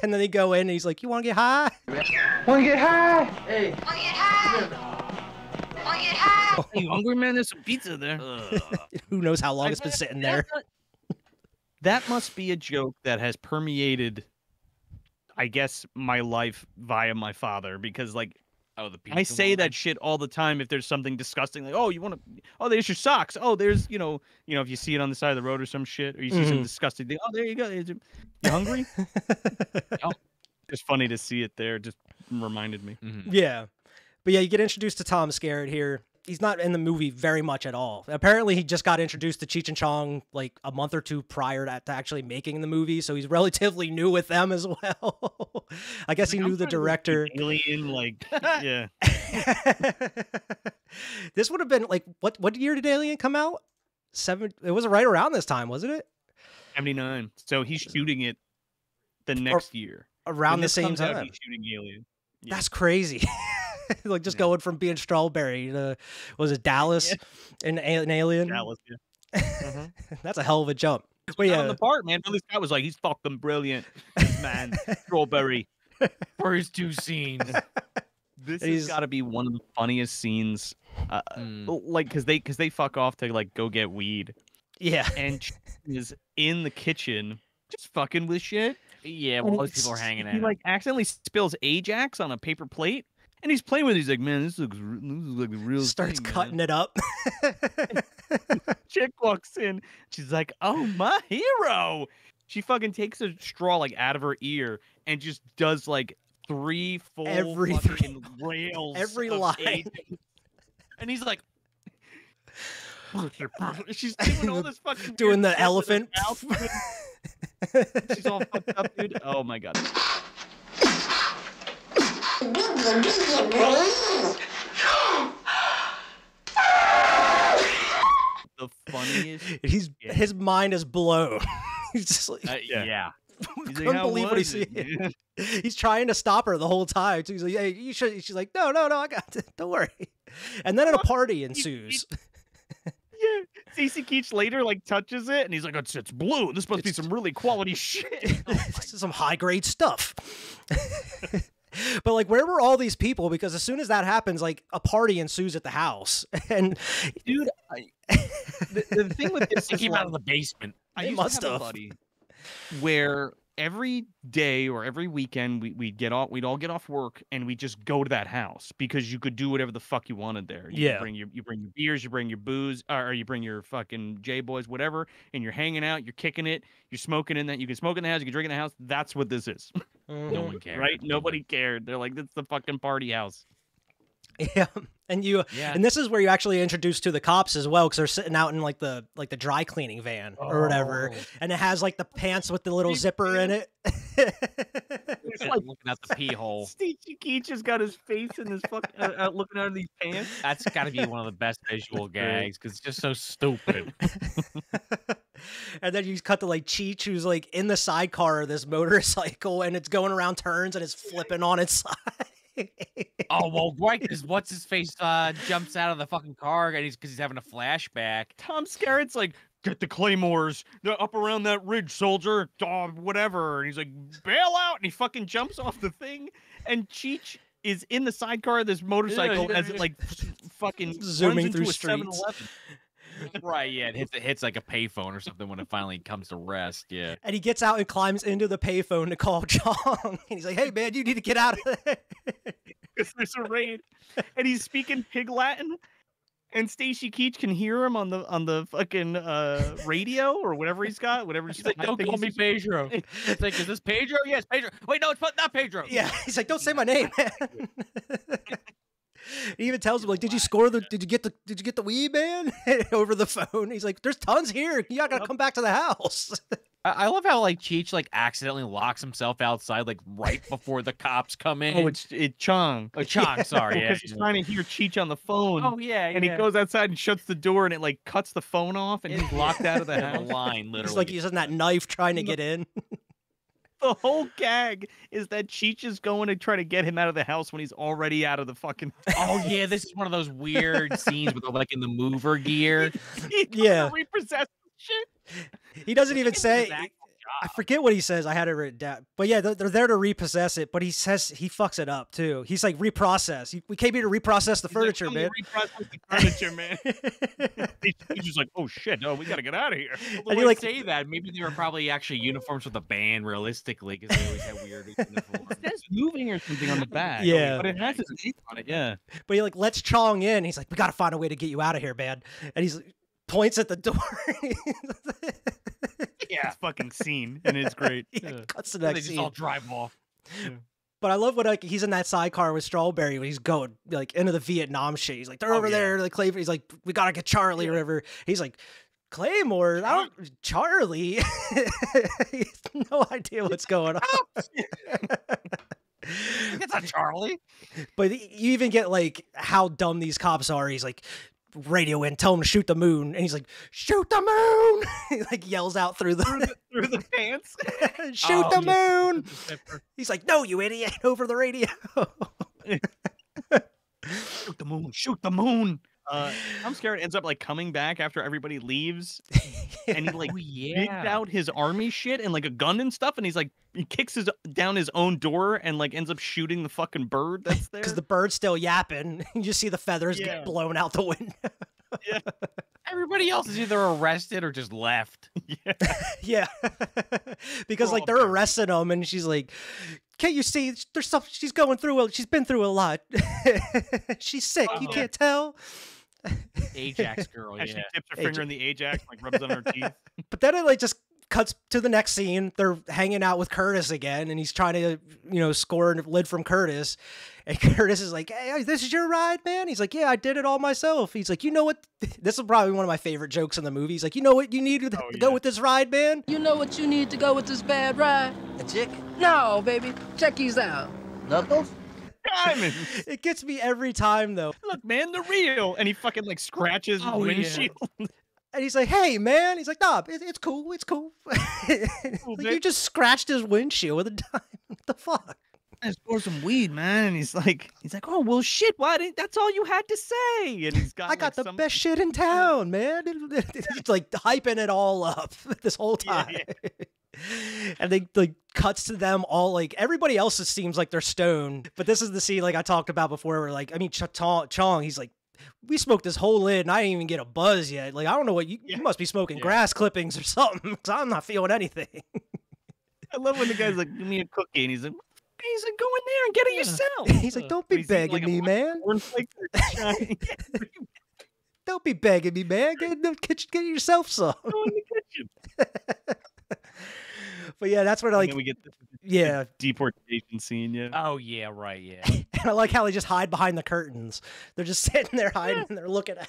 and then they go in and he's like, "You want to get high?" Want to get high? Hey. Want to get high? Want to get high? You hungry, man? There's some pizza there. Who knows how long it's been sitting there? That must be a joke that has permeated, I guess, my life via my father, because like, Oh, the pizza I say that shit all the time. If there's something disgusting, like, oh, you want to, oh, there's your socks. Oh, there's, you know, if you see it on the side of the road or some shit, or you see some disgusting thing. Oh, there you go. You hungry? Oh, just funny to see it there. Just reminded me. Yeah, but yeah, you get introduced to Tom Skerritt here. He's not in the movie very much at all. Apparently, he just got introduced to Cheech and Chong like a month or two prior to actually making the movie, so he's relatively new with them as well. I guess he knew the director. Alien, like, yeah. This would have been like what year did Alien come out? It was right around this time, wasn't it? 79. So he's shooting it the next year. Around When the this same comes out, time. he's shooting Alien. Yeah. That's crazy. Like just going from being Strawberry to, was it Dallas and an Alien? Dallas, yeah. That's a hell of a jump. But On the part, man. Billy Scott was like, he's fucking brilliant, man. Strawberry. First two scenes. This has got to be one of the funniest scenes, like because they fuck off to like go get weed. Yeah, and is in the kitchen just fucking with shit. Yeah, well, most people are hanging out. He like accidentally spills Ajax on a paper plate, and he's playing with it. He's like, man, this looks like a real. Starts thing, cutting it up. Chick walks in. She's like, oh, my hero. She fucking takes a straw like out of her ear and just does like 3 full fucking rails. Every of line. Ajax. And he's like, she's doing all this fucking doing the elephant. She's all fucked up, dude. Oh my god. The funniest. His mind is blown. He's just like, yeah. Couldn't believe what he's seeing. He's trying to stop her the whole time. So he's like, "Hey, you should." She's like, "No, I got it. Don't worry." And then a party ensues. Yeah, Stacey Keach later like touches it, and he's like, "It's blue. This must be some really quality shit. This is some high grade stuff." But like, where were all these people? Because as soon as that happens, like a party ensues at the house. And dude, the thing with this, he came out of the basement. I used to have a buddy where every day or every weekend we'd all get off work and we just go to that house because you could do whatever the fuck you wanted there. You bring your beers, you bring your booze, or you bring your fucking J-boys, whatever, and you're hanging out, you're kicking it, you're smoking in that. You can smoke in the house, you can drink in the house. That's what this is. No one cared, right? Nobody cared. They're like, that's the fucking party house. Yeah, and this is where you actually introduced to the cops as well, because they're sitting out in like the dry cleaning van or whatever, and it has like the pants with the little zipper in it. It's like looking at the pee hole. Stacey Keach has got his face in this fucking looking out of these pants. That's got to be one of the best visual gags because it's just so stupid. And then you cut to like Cheech, who's like in the sidecar of this motorcycle, and it's going around turns and it's flipping on its side. Oh well, right? Because what's his face jumps out of the fucking car and he's having a flashback. Tom Skerritt's like, get the claymores, they're up around that ridge, soldier, whatever. And he's like, bail out, and he fucking jumps off the thing. And Cheech is in the sidecar of this motorcycle as it like fucking zooming runs through into a streets. 7-Eleven. Right, yeah, it hits like a payphone or something when it finally comes to rest. Yeah, and he gets out and climbs into the payphone to call Chong, and he's like, "Hey man, you need to get out of there." Because there's a raid, and he's speaking pig Latin, and Stacey Keach can hear him on the fucking radio or whatever he's got, whatever. He's like, "Don't call me Pedro." It's like, "Is this Pedro?" Yes, Pedro. Wait, no, it's not Pedro. Yeah, he's like, "Don't say my name, man." He even tells him like, "Did you get the weed, man?" Over the phone. He's like, "There's tons here. You gotta come back to the house." I love how like Cheech like accidentally locks himself outside like right before the cops come in. Oh, it's Chong. Oh, Chong, sorry. Because he's trying to hear Cheech on the phone. Oh yeah, and he goes outside and shuts the door, and it like cuts the phone off, and he's locked out of the house. Line literally. He's like using that knife trying to get in. The whole gag is that Cheech is going to try to get him out of the house when he's already out of the fucking. Oh yeah, this is one of those weird scenes with like in the mover gear. Yeah. Repossessed shit. He doesn't even say. I forget what he says. I had it written down. But yeah, they're there to repossess it. But he says he fucks it up too. He's like, reprocess. We came here to reprocess the furniture, man. Reprocess the furniture, man. He's just like, oh shit, no, we gotta get out of here. Well, and you like say that maybe they were probably actually uniforms with the band, realistically, because they always had weird uniforms. It says moving or something on the back. Yeah, but it has his name on it. Yeah. But he like lets Chong in. He's like, we gotta find a way to get you out of here, man. And he's points at the door. Yeah, it's fucking scene, and it's great. Yeah, cuts the next they scene. just all drive off. Yeah. But I love when like he's in that sidecar with Strawberry when he's going like into the Vietnam shit. He's like, they're over there, like Claymore. He's like, we gotta get Charlie or whatever. He's like, Claymore, Charlie. He has no idea what's going on. It's not Charlie. But you even get like how dumb these cops are. He's like, radio in, tell him to shoot the moon, and he's like, shoot the moon. He like yells out through the pants. Shoot the moon. He's like, no, you idiot, over the radio. Shoot the moon, shoot the moon. I'm scared it ends up like coming back after everybody leaves, and he like digs out his army shit and like a gun and stuff, and he's like, he kicks down his own door and like ends up shooting the fucking bird that's there because the bird's still yapping. You just see the feathers get blown out the window. Yeah. Everybody else is either arrested or just left. Yeah. Yeah. Because like they're arresting him, and she's like, can't you see there's stuff she's going through? She's been through a lot. She's sick. You can't tell. Ajax girl, yeah. She dips her finger in the Ajax, like rubs on her teeth. But then it like just cuts to the next scene. They're hanging out with Curtis again, and he's trying to, score a lid from Curtis. And Curtis is like, hey, this is your ride, man? He's like, yeah, I did it all myself. He's like, you know what? This is probably one of my favorite jokes in the movie. He's like, you know what you need to go with this ride, man? You know what you need to go with this bad ride? A chick? No, baby. Check these out. Knuckles? Diamonds. It gets me every time, though. Look, man, they're real. And he fucking like scratches the windshield. Yeah. And he's like, hey, man. He's like, nah, it's cool. It's cool. Like, you just scratched his windshield with a dime. What the fuck? Let's pour some weed, man. And he's like, oh, well, shit. Why didn't, that's all you had to say. And he's got, I got the best shit in town, man. He's like hyping it all up this whole time. Yeah. And they like cuts to them all, like everybody else seems like they're stoned, but this is the scene like I talked about before where like, I mean, Chong, he's like, we smoked this whole lid and I didn't even get a buzz yet. Like, I don't know what you must be smoking grass clippings or something, because I'm not feeling anything. I love when the guy's like, give me a cookie, and he's like, go in there and get it yourself. He's like, don't be begging me, man. Don't be begging me, man. Get in the kitchen, get yourself some. Go in the kitchen. But yeah, that's where like we get the deportation scene. Yeah. Oh yeah, right. Yeah. And I like how they just hide behind the curtains. They're just sitting there hiding and they're looking at.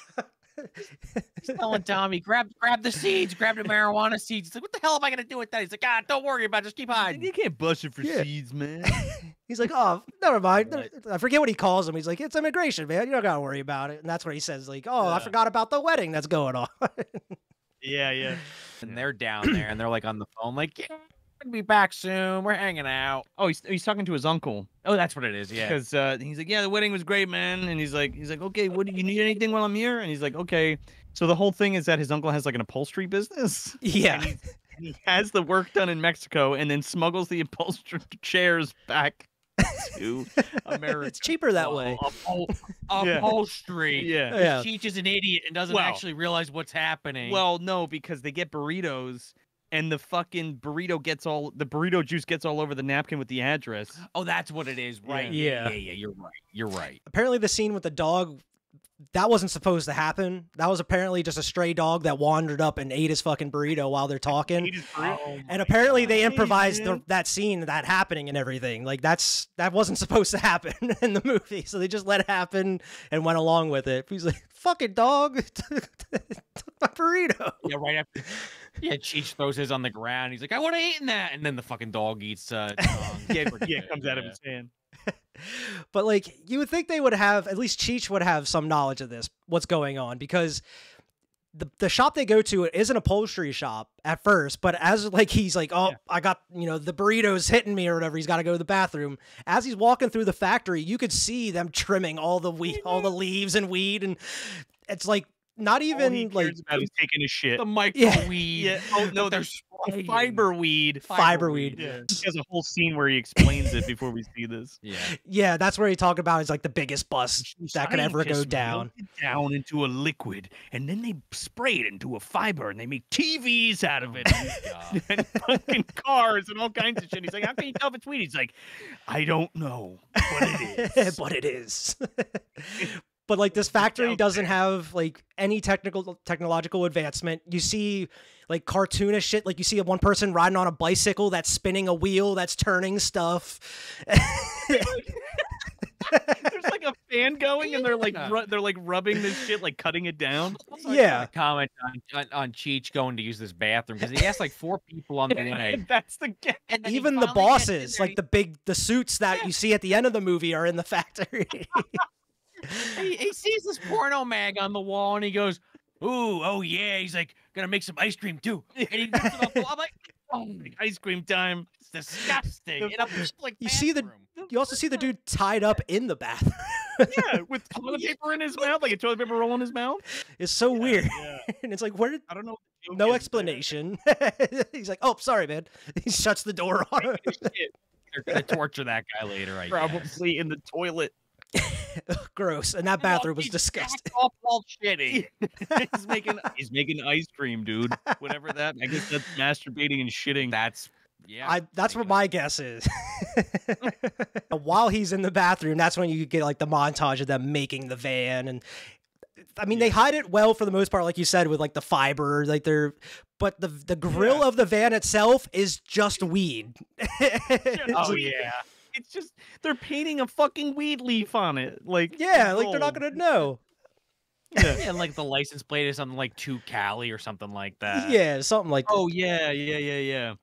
He's telling Tommy, grab the seeds, grab the marijuana seeds. He's like, what the hell am I gonna do with that? He's like, don't worry about it, just keep hiding. You can't bust it for seeds, man. He's like, oh, never mind. I forget what he calls him. He's like, it's immigration, man. You don't gotta worry about it. And that's what he says, like, oh, I forgot about the wedding that's going on. Yeah. And they're down there and they're like on the phone, like, yeah, we'll be back soon. We're hanging out. Oh, he's talking to his uncle. Oh, that's what it is. Yeah. Because he's like, yeah, the wedding was great, man. And he's like, okay, what do you need anything while I'm here? And he's like, okay. So the whole thing is that his uncle has like an upholstery business. Yeah. And he has the work done in Mexico and then smuggles the upholstered chairs back to America. It's cheaper that way. Upholstery. Yeah. Cheech is an idiot and doesn't actually realize what's happening. Well, no, because they get burritos and the fucking burrito juice gets all over the napkin with the address. Oh, that's what it is, right? Yeah. You're right. Apparently the scene with the dog, that wasn't supposed to happen. That was apparently just a stray dog that wandered up and ate his fucking burrito while they're talking. And apparently they improvised that scene, that happening and everything. Like that wasn't supposed to happen in the movie. So they just let it happen and went along with it. He's like, fucking dog, took my burrito. Yeah, right after. Yeah, Cheech throws his on the ground. He's like, I would have eaten that. And then the fucking dog eats it comes out of his hand. But like you would think they would have, at least Cheech would have some knowledge of this, what's going on, because the shop they go to is an upholstery shop at first, but as like he's like, oh, I got, you know, the burritos hitting me or whatever, he's got to go to the bathroom. As he's walking through the factory, you could see them trimming all the leaves and weed, and it's like not even like he's taking a shit. The micro weed. Yeah. Oh no, there's fiber weed. Fiber weed. Yeah. He has a whole scene where he explains it before we see this. Yeah, that's where he talked about is like the biggest bust that could ever go down. Down into a liquid, and then they spray it into a fiber, and they make TVs out of it, and fucking cars and all kinds of shit. He's like, how can you tell if it's weed? He's like, I don't know, but it is. But it is. But like this factory doesn't have like any technological advancement. You see like cartoonish shit. Like you see one person riding on a bicycle that's spinning a wheel that's turning stuff. There's like a fan going, and they're like rubbing this shit, like cutting it down. Yeah. Comment on Cheech going to use this bathroom because he asked like 4 people on the way. That's the and even the bosses, like the suits that you see at the end of the movie, are in the factory. He sees this porno mag on the wall and he goes, "Ooh, oh yeah." He's like, "Gonna make some ice cream too." And he lifts it up. I'm like, "Oh, ice cream time." it's disgusting." In a public You see you also see the dude tied up in the bathroom. Yeah, with toilet paper in his mouth, like a toilet paper roll in his mouth. It's so weird. And it's like, where did I don't know. no explanation. He's like, "Oh, sorry, man." He shuts the door on him. They're gonna torture that guy later, I guess. Probably in the toilet. Gross. And that bathroom was disgusting. All shitty. he's making ice cream, dude. Whatever that. I guess that's masturbating and shitting. That's what my guess is. While he's in the bathroom, that's when you get like the montage of them making the van, and I mean they hide it well for the most part, like you said, with like the fiber, like but the grill of the van itself is just weed. Oh yeah. It's just they're painting a fucking weed leaf on it. Like they're not gonna know. Yeah, and like the license plate is something like 2 Cali or something like that. Yeah, something like that. Oh yeah.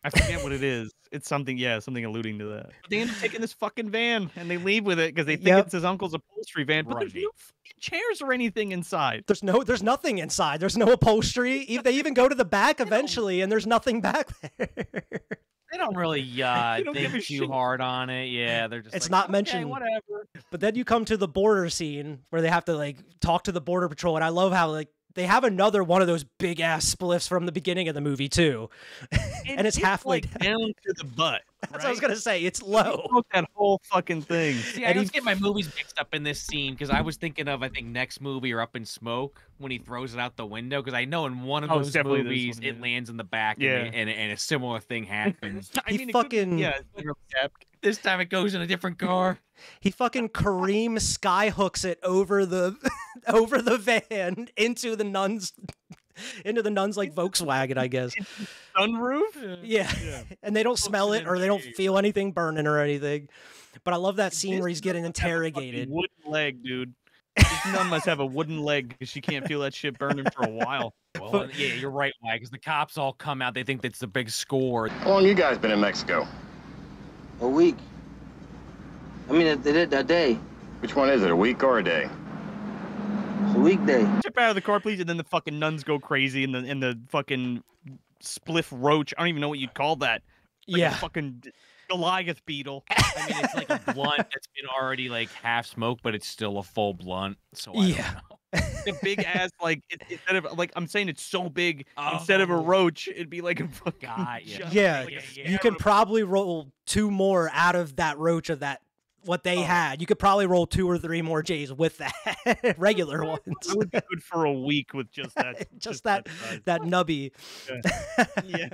I forget what it is. It's something alluding to that. But they end up taking this fucking van and they leave with it because they think it's his uncle's upholstery van. But there's no fucking chairs or anything inside. There's nothing inside. There's no upholstery. They even go to the back eventually, and there's nothing back there. They don't really think too hard on it. Yeah, they're just. It's like, not mentioned. Whatever. But then you come to the border scene where they have to like talk to the border patrol, and I love how like they have another one of those big ass spliffs from the beginning of the movie too, and it's halfway down to the butt. That's what I was gonna say. It's low. That whole fucking thing. See, I just get my movies mixed up in this scene because I was thinking of Next Movie or Up in Smoke when he throws it out the window because I know in one of those movies it lands in the back and a similar thing happens. This time it goes in a different car. He fucking Kareem skyhooks it over the van into the nuns like Volkswagen, I guess. Sunroof? Yeah. And they don't smell it or they don't feel anything burning or anything. But I love that scene where he's getting interrogated. Wooden leg, dude. This nun must have a wooden leg because she can't feel that shit burning for a while. Well, yeah, you're right, Why? Because the cops all come out. They think that's the big score. How long you guys been in Mexico? A week. I mean, a day. Which one is it, a week or a day? It's a weekday. Step out of the car, please. And then the fucking nuns go crazy, and the fucking spliff roach. I don't even know what you'd call that. Like a fucking Goliath beetle. I mean, it's like a blunt that's been already like half smoked, but it's still a full blunt. So I don't know. The big ass, like instead of like I'm saying it's so big, instead of a roach, it'd be like a fucking you can probably roll 2 more out of that roach of that what they had. You could probably roll 2 or 3 more J's with that regular ones. I would be good for a week with just that. that nubby. Yeah.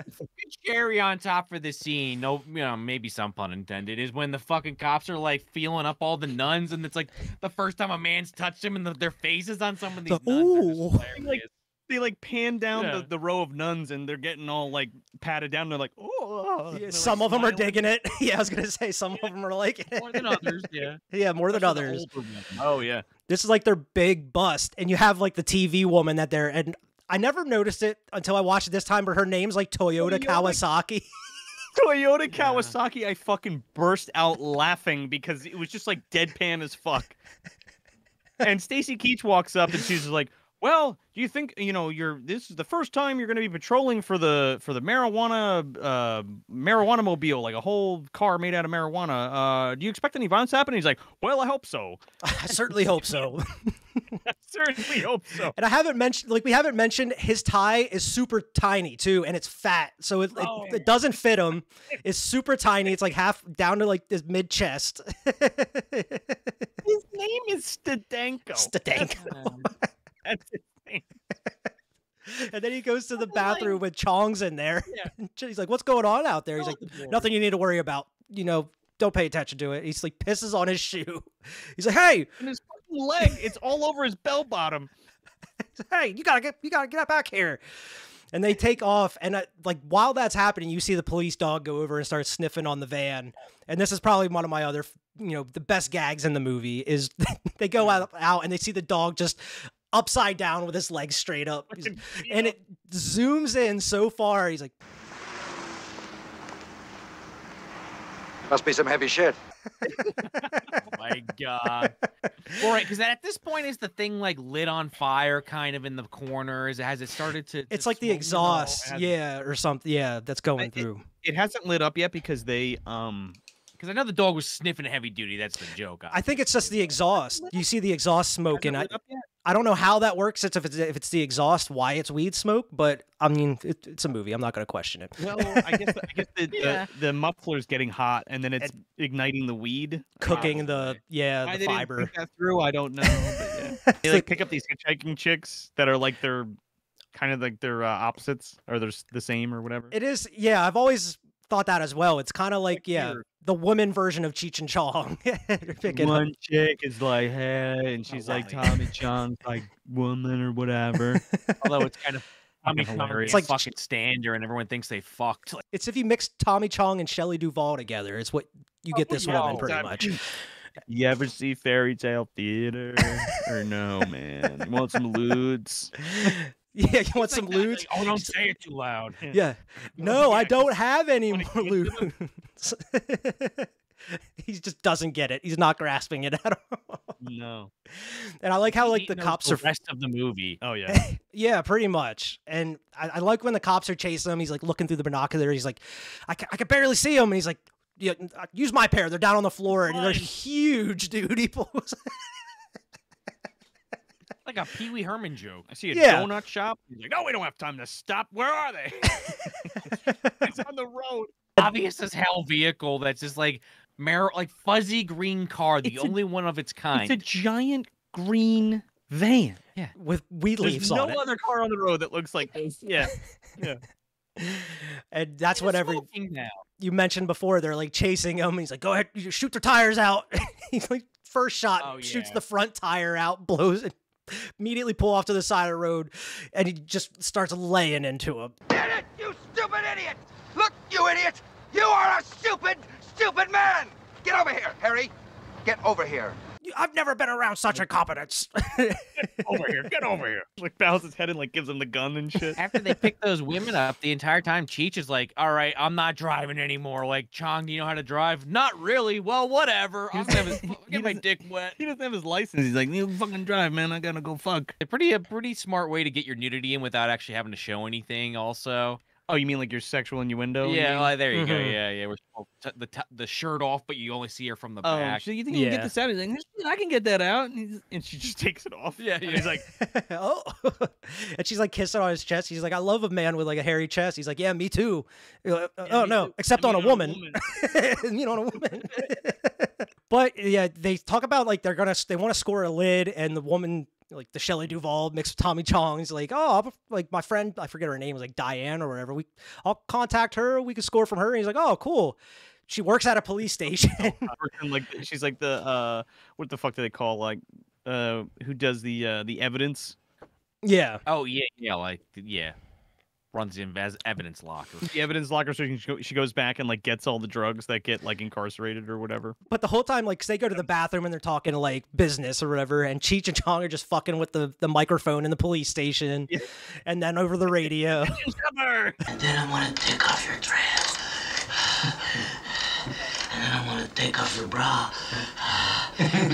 Cherry on top for the scene, no, maybe some pun intended, is when the fucking cops are like feeling up all the nuns, and it's like the first time a man's touched them, and their faces on some of these nuns. They like pan down the row of nuns, and they're getting all like patted down. And they're like, oh. Yeah, some of them are digging it. Yeah, I was gonna say some of them are like more than others. Yeah. Yeah, more than others. Oh yeah. This is like their big bust, and you have like the TV woman that they're and I never noticed it until I watched it this time, but her name's like Toyota Kawasaki. Toyota Kawasaki. I fucking burst out laughing because it was just like deadpan as fuck. And Stacy Keach walks up and she's just like, well, do you think this is the first time you're going to be patrolling for the marijuana mobile, like a whole car made out of marijuana? Do you expect any violence to happen? He's like, well, I hope so. I certainly hope so. I certainly hope so. And we haven't mentioned his tie is super tiny too, and it's fat, so it doesn't fit him. It's super tiny. It's like half down to like his mid chest. His name is Stedenko. Stedenko. That's his name. And then he goes to the bathroom with Chong's in there. Yeah. He's like, "What's going on out there?" He's like, "Nothing you need to worry about. Don't pay attention to it." He's like pisses on his shoe. He's like, "Hey," and his fucking leg, it's all over his bell bottom. "Hey, you gotta get back here." And they take off, and while that's happening, you see the police dog go over and start sniffing on the van. And this is probably one of my other, the best gags in the movie is they go out and they see the dog just upside down with his legs straight up, and it zooms in so far. He's like, must be some heavy shit. Oh my God. All right, because at this point, is the thing like lit on fire kind of in the corner? Has it started to... It's like the exhaust, or something. Yeah, that's going through. It hasn't lit up yet because they... Because I know the dog was sniffing heavy duty. That's the joke. I think it's just the exhaust. You see the exhaust smoke, and I don't know how that works. If it's the exhaust, why it's weed smoke. But I mean, it's a movie. I'm not going to question it. Well, I guess the muffler's getting hot, and then it's igniting the weed, cooking the fiber. Think that through. I don't know. But yeah. They pick up these hitchhiking chicks that are like they're kind of like their opposites, or they're the same, or whatever. It is. Yeah, I've always thought that as well. It's kind of like the woman version of Cheech and Chong. One chick is like, hey, and she's like Tommy Chong's like woman or whatever. Although it's kind of hilarious. It's like fucking stander, and everyone thinks they fucked. It's if you mix Tommy Chong and Shelley Duvall together. It's what you get this woman pretty much. You ever see Fairy Tale Theater? Or no, man? You want some lewds? Yeah, you want some lewds? Oh, don't say it too loud. Yeah. No, I don't have any more lewds. He just doesn't get it. He's not grasping it at all. No. And I like how the cops are... the rest of the movie. Oh, yeah. Yeah, pretty much. And I like when the cops are chasing him. He's like looking through the binocular. He's like, I can barely see him. And he's like, yeah, use my pair. They're down on the floor. And they're huge, dude. He pulls... Like a Pee Wee Herman joke. I see a donut shop. He's like, oh, we don't have time to stop. Where are they? It's on the road. Obvious as hell vehicle that's just like fuzzy green car, the only one of its kind. It's a giant green van. Yeah, with weed leaves on it. There's no other car on the road that looks like this. Yeah, yeah. And that's whatever you mentioned before. They're like chasing him. He's like, go ahead, shoot their tires out. He's like, first shot, shoots the front tire out, blows it. Immediately pull off to the side of the road, and he just starts laying into him. Get it, you stupid idiot! Look, you idiot! You are a stupid, stupid man! Get over here, Harry! Get over here. I've never been around such incompetence. Get over here, get over here. Like bows his head and like gives him the gun and shit. After they pick those women up, the entire time Cheech is like, all right, I'm not driving anymore. Like, Chong, do you know how to drive? Not really. Well, whatever. I'm gonna get my dick wet. He doesn't have his license. He's like, you fucking drive, man. I gotta go fuck. A pretty smart way to get your nudity in without actually having to show anything also. Oh, you mean like your sexual innuendo? Yeah, well, there you go. Yeah. We're the shirt off, but you only see her from the back. So you think you can get this out? He's like, I can get that out. And she just takes it off. Yeah. And he's like, oh. And she's like kissing on his chest. He's like, I love a man with like a hairy chest. He's like, yeah, me too. Like, oh, no, except on a woman. You know, on a woman. But yeah, they talk about like they want to score a lid, and the woman, like the Shelley Duvall mixed with Tommy Chong, is like, oh, like my friend, I forget her name, was like Diane or whatever. I'll contact her. We can score from her. And he's like, oh, cool. She works at a police station. Like she's like the what the fuck do they call like who does the evidence? Yeah. Oh yeah. Runs the evidence locker. The evidence locker, so she goes back and like gets all the drugs that get like incarcerated or whatever. But the whole time, like, they go to the bathroom and they're talking like business or whatever, and Cheech and Chong are just fucking with the microphone in the police station, and then over the radio. And then I want to take off your dress, and then I want to take off your bra, and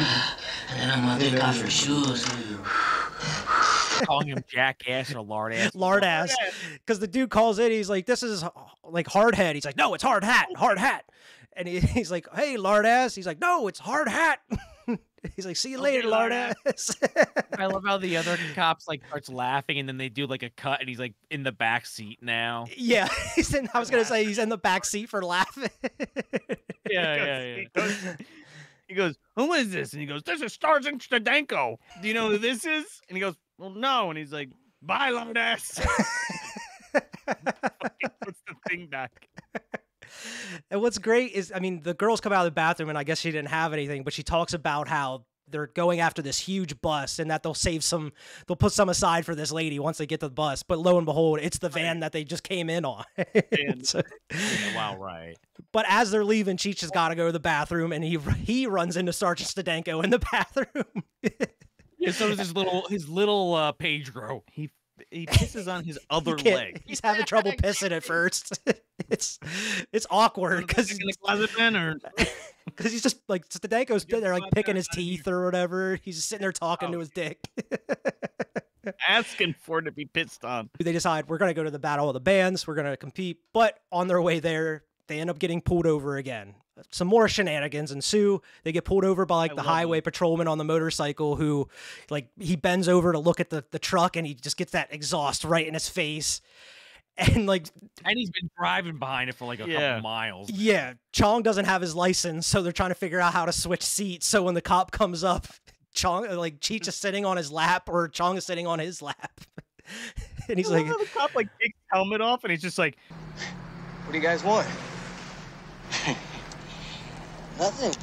then I want to take off your shoes. calling him jackass or lard ass. Lard ass. Because the dude calls in, he's like, this is like hard head. He's like, no, it's hard hat. And he's like, hey, lard ass. He's like, no, it's hard hat. He's like, see you later, lard ass. I love how the other cops like starts laughing and then they do like a cut and he's like in the back seat now. Yeah, I was gonna say he's in the back seat for laughing. Yeah. He goes, who is this? And he goes, this is Sergeant Stedenko. Do you know who this is? And he goes, well, no. And he's like, bye, lard ass. Puts the thing back. And what's great is, I mean, the girls come out of the bathroom and I guess she didn't have anything, but she talks about how they're going after this huge bus and that they'll put some aside for this lady once they get to the bus. But lo and behold, it's the van that they just came in on. So, wow, right. But as they're leaving, Cheech has got to go to the bathroom and he runs into Sergeant Stedenko in the bathroom. Yeah, so does his little page grow. He pisses on his other leg. He's having trouble pissing at first. It's awkward because he's just like Stedenko's there like picking his teeth or whatever. He's just sitting there talking to his dick. Asking for it to be pissed on. They decide we're gonna go to the Battle of the Bands. We're gonna compete, but on their way there, they end up getting pulled over again. Some more shenanigans ensue. They get pulled over by like the highway patrolman on the motorcycle who like he bends over to look at the truck and he just gets that exhaust right in his face. And he's been driving behind it for like a couple miles. Yeah. Chong doesn't have his license, so they're trying to figure out how to switch seats. So when the cop comes up, Cheech is sitting on his lap or Chong is sitting on his lap. And he's like, the cop like takes his helmet off and he's just like, what do you guys want? Nothing.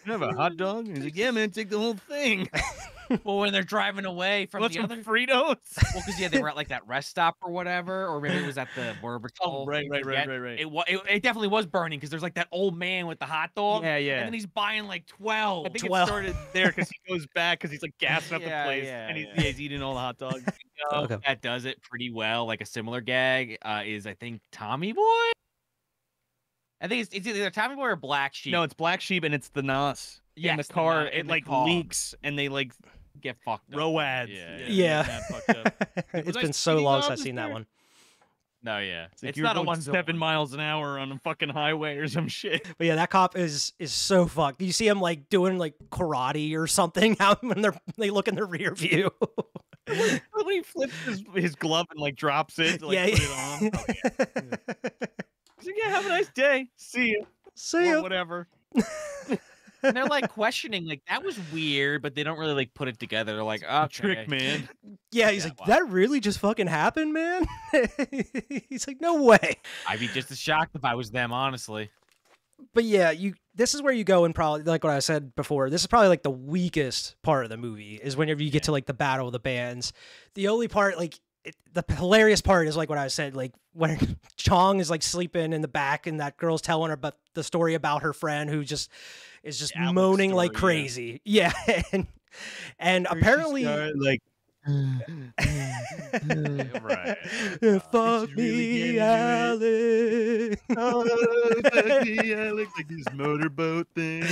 You have a hot dog? And he's like, yeah, man, take the whole thing. Well, when they're driving away from the other Fritos. Well, because they were at like that rest stop or whatever, or maybe it was at the Border Patrol. Oh, right. It definitely was burning because there's like that old man with the hot dog. Yeah. And then he's buying like 12. I think it started there because he goes back because he's like gassing up the place and he's eating all the hot dogs. Okay. That does it pretty well. Like a similar gag is I think Tommy Boy. I think it's either Tommy Boy or Black Sheep. No, it's Black Sheep and it's the NOS. Yeah, in the car, it like leaks and they like get fucked up. Roads. Yeah. It's been so long since I've seen that one. No, yeah. It's not a 7 miles an hour on a fucking highway or some shit. But yeah, that cop is so fucked. You see him like doing like karate or something out when they look in the rear view. When he flips his glove and like drops it to like put it on. Oh, yeah. He's like, yeah, have a nice day. See you. See you. Whatever. And they're like questioning, like that was weird, but they don't really like put it together. They're like, "Oh, trick, man." Yeah, he's like, "That really just fucking happened, man." He's like, "No way." I'd be just as shocked if I was them, honestly. But yeah, this is where you go and probably like what I said before. This is probably like the weakest part of the movie is whenever you get to like the Battle of the Bands. The only part like. The hilarious part is like what I said, like when Chong is like sleeping in the back and that girl's telling her about the story about her friend who is just moaning like crazy. Yeah. And apparently like right. Fuck me, Alex. Fuck me, Alex. Like this motorboat thing.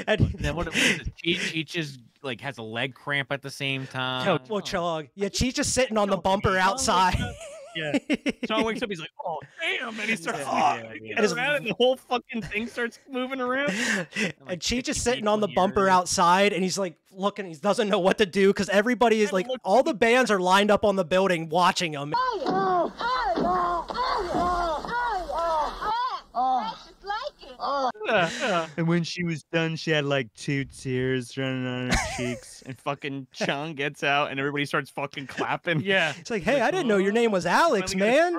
And then what Cheech is like has a leg cramp at the same time. Well, Chong. Yeah, Cheech is sitting on the bumper outside. Yeah. Chong wakes up, he's like, oh, damn. And he starts and the whole fucking thing starts moving around. And Cheech is sitting on the bumper outside, and he's like looking, he doesn't know what to do because everybody is like, all the bands are lined up on the building watching him. And when she was done, she had like 2 tears running on her cheeks. And fucking Chong gets out, and everybody starts fucking clapping. Yeah, it's like, hey, I didn't know your name was Alex, man.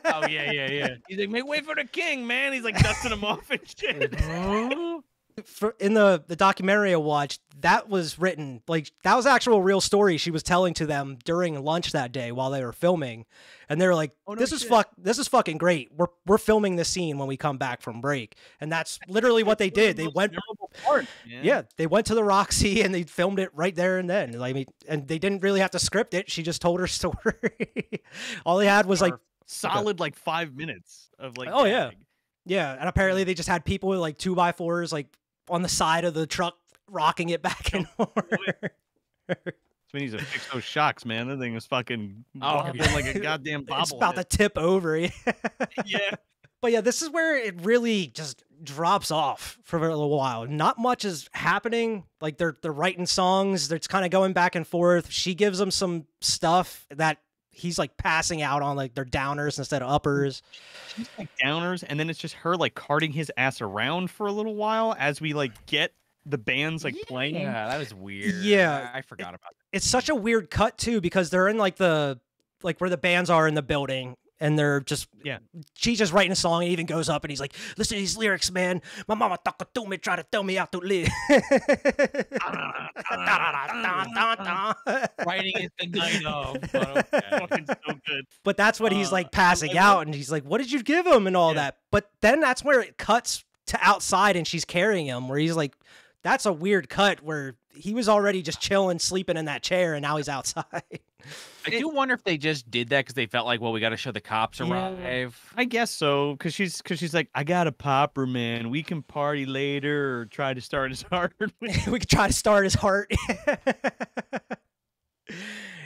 Oh yeah. He's like, make way for the king, man. He's like dusting him off and shit. In the documentary I watched, that was written like that was actual real story she was telling to them during lunch that day while they were filming, and they were like, "This is fucking great. We're filming this scene when we come back from break," and that's literally what they did. They went, they went to the Roxy and they filmed it right there and then. Like, and they didn't really have to script it. She just told her story. All they had was like solid like 5 minutes of like. Oh yeah, and apparently they just had people with like 2x4s like on the side of the truck rocking it back and forth. We need to fix those shocks, man. That thing is fucking yeah. like a goddamn bobblehead. It's about to tip over. Yeah. But yeah, this is where it really just drops off for a little while. Not much is happening. Like they're writing songs. They're just kind of going back and forth. She gives him some stuff that he's like passing out on, like they're downers instead of uppers. She's like downers, and then it's just her like carting his ass around for a little while as we like get the band's like playing. Yeah, that was weird. Yeah, I forgot about that. It's such a weird cut too, because they're in like where the bands are in the building, and they're just she's just writing a song, and he even goes up and he's like, listen to these lyrics, man. My mama talk to me, try to tell me how to live. Writing is the night of. But okay. Fucking so good. But that's what he's like passing out, and he's like, what did you give him and all that? But then that's where it cuts to outside, and she's carrying him, where he's like, that's a weird cut where he was already just chilling, sleeping in that chair, and now he's outside. I do wonder if they just did that because they felt like, well, we got to show the cops arrive. I guess so, because she's like, I got a popper, man. We can party later or try to start his heart. We could try to start his heart.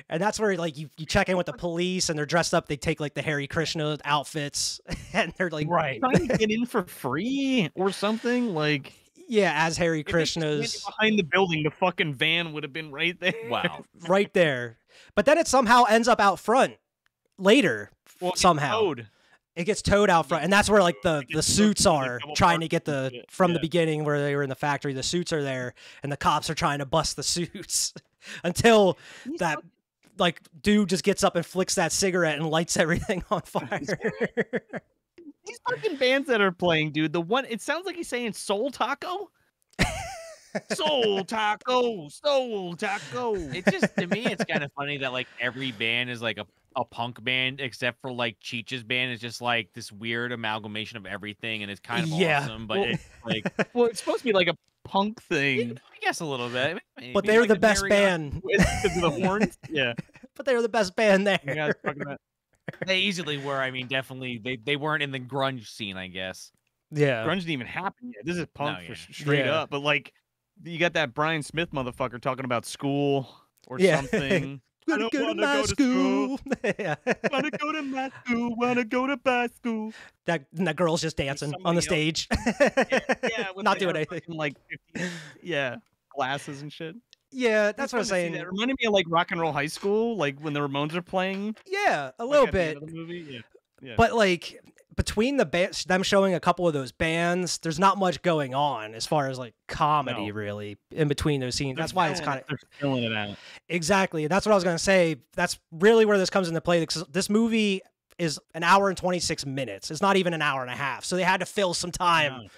And that's where like you check in with the police, and they're dressed up. They take like the Hare Krishna outfits, and they're like trying to get in for free or something. Like as Hare Krishna's behind the building, the fucking van would have been right there. Wow, right there. But then it somehow ends up out front later. Somehow it gets towed out front, and that's where like the suits are trying to get the beginning where they were in the factory. The suits are there, and the cops are trying to bust the suits until that like dude just gets up and flicks that cigarette and lights everything on fire. These fucking bands that are playing, dude. The one, it sounds like he's saying Soul Taco. Soul Taco, Soul Taco. It's just, to me, it's kind of funny that like every band is like a punk band, except for like Cheech's band is just like this weird amalgamation of everything, and it's kind of awesome. But it's like, it's supposed to be like a punk thing. I guess a little bit. Maybe but they're like the best band. Because of the horns? Yeah. But they were the best band there. You guys talking about... They easily were. I mean, definitely, they weren't in the grunge scene, I guess. Yeah. Grunge didn't even happen yet. This is punk straight up. But like, you got that Brian Smith motherfucker talking about school or something. Wanna go to my school. Wanna go to my school. Wanna go to my school. That girl's just dancing on the stage. Not doing anything. Like 50, glasses and shit. Yeah, that's what I'm saying. It reminded me of like Rock and Roll High School, like when the Ramones are playing. Yeah, a little bit. The movie. Yeah. But like between them showing a couple of those bands, there's not much going on as far as like comedy really in between those scenes. That's why it's kind of they're filling it out. Exactly. That's what I was going to say. That's really where this comes into play, because this movie is an hour and 26 minutes. It's not even an hour and a half. So they had to fill some time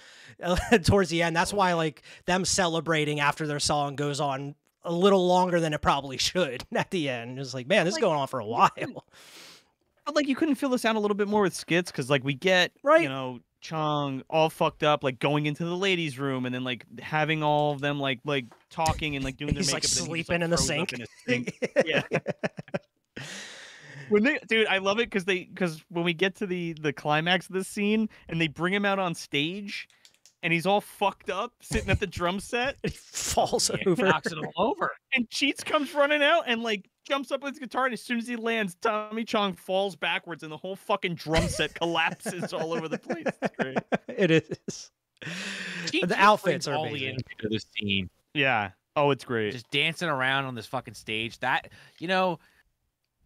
towards the end. That's why like them celebrating after their song goes on a little longer than it probably should at the end. It's like, man, this is going on for a while. But like, you couldn't fill this out a little bit more with skits, because like we get, you know, Chong all fucked up, like going into the ladies' room, and then like having all of them like talking and like doing their makeup. He's like sleeping in the sink. Yeah. Dude, I love it because when we get to the climax of this scene and they bring him out on stage, and he's all fucked up sitting at the drum set. He falls over. Knocks it all over. And Cheech comes running out and like jumps up with his guitar, and as soon as he lands, Tommy Chong falls backwards and the whole fucking drum set collapses all over the place. It's great. It is. The outfits are amazing. Into the scene. Yeah. Oh, it's great. Just dancing around on this fucking stage. That, you know,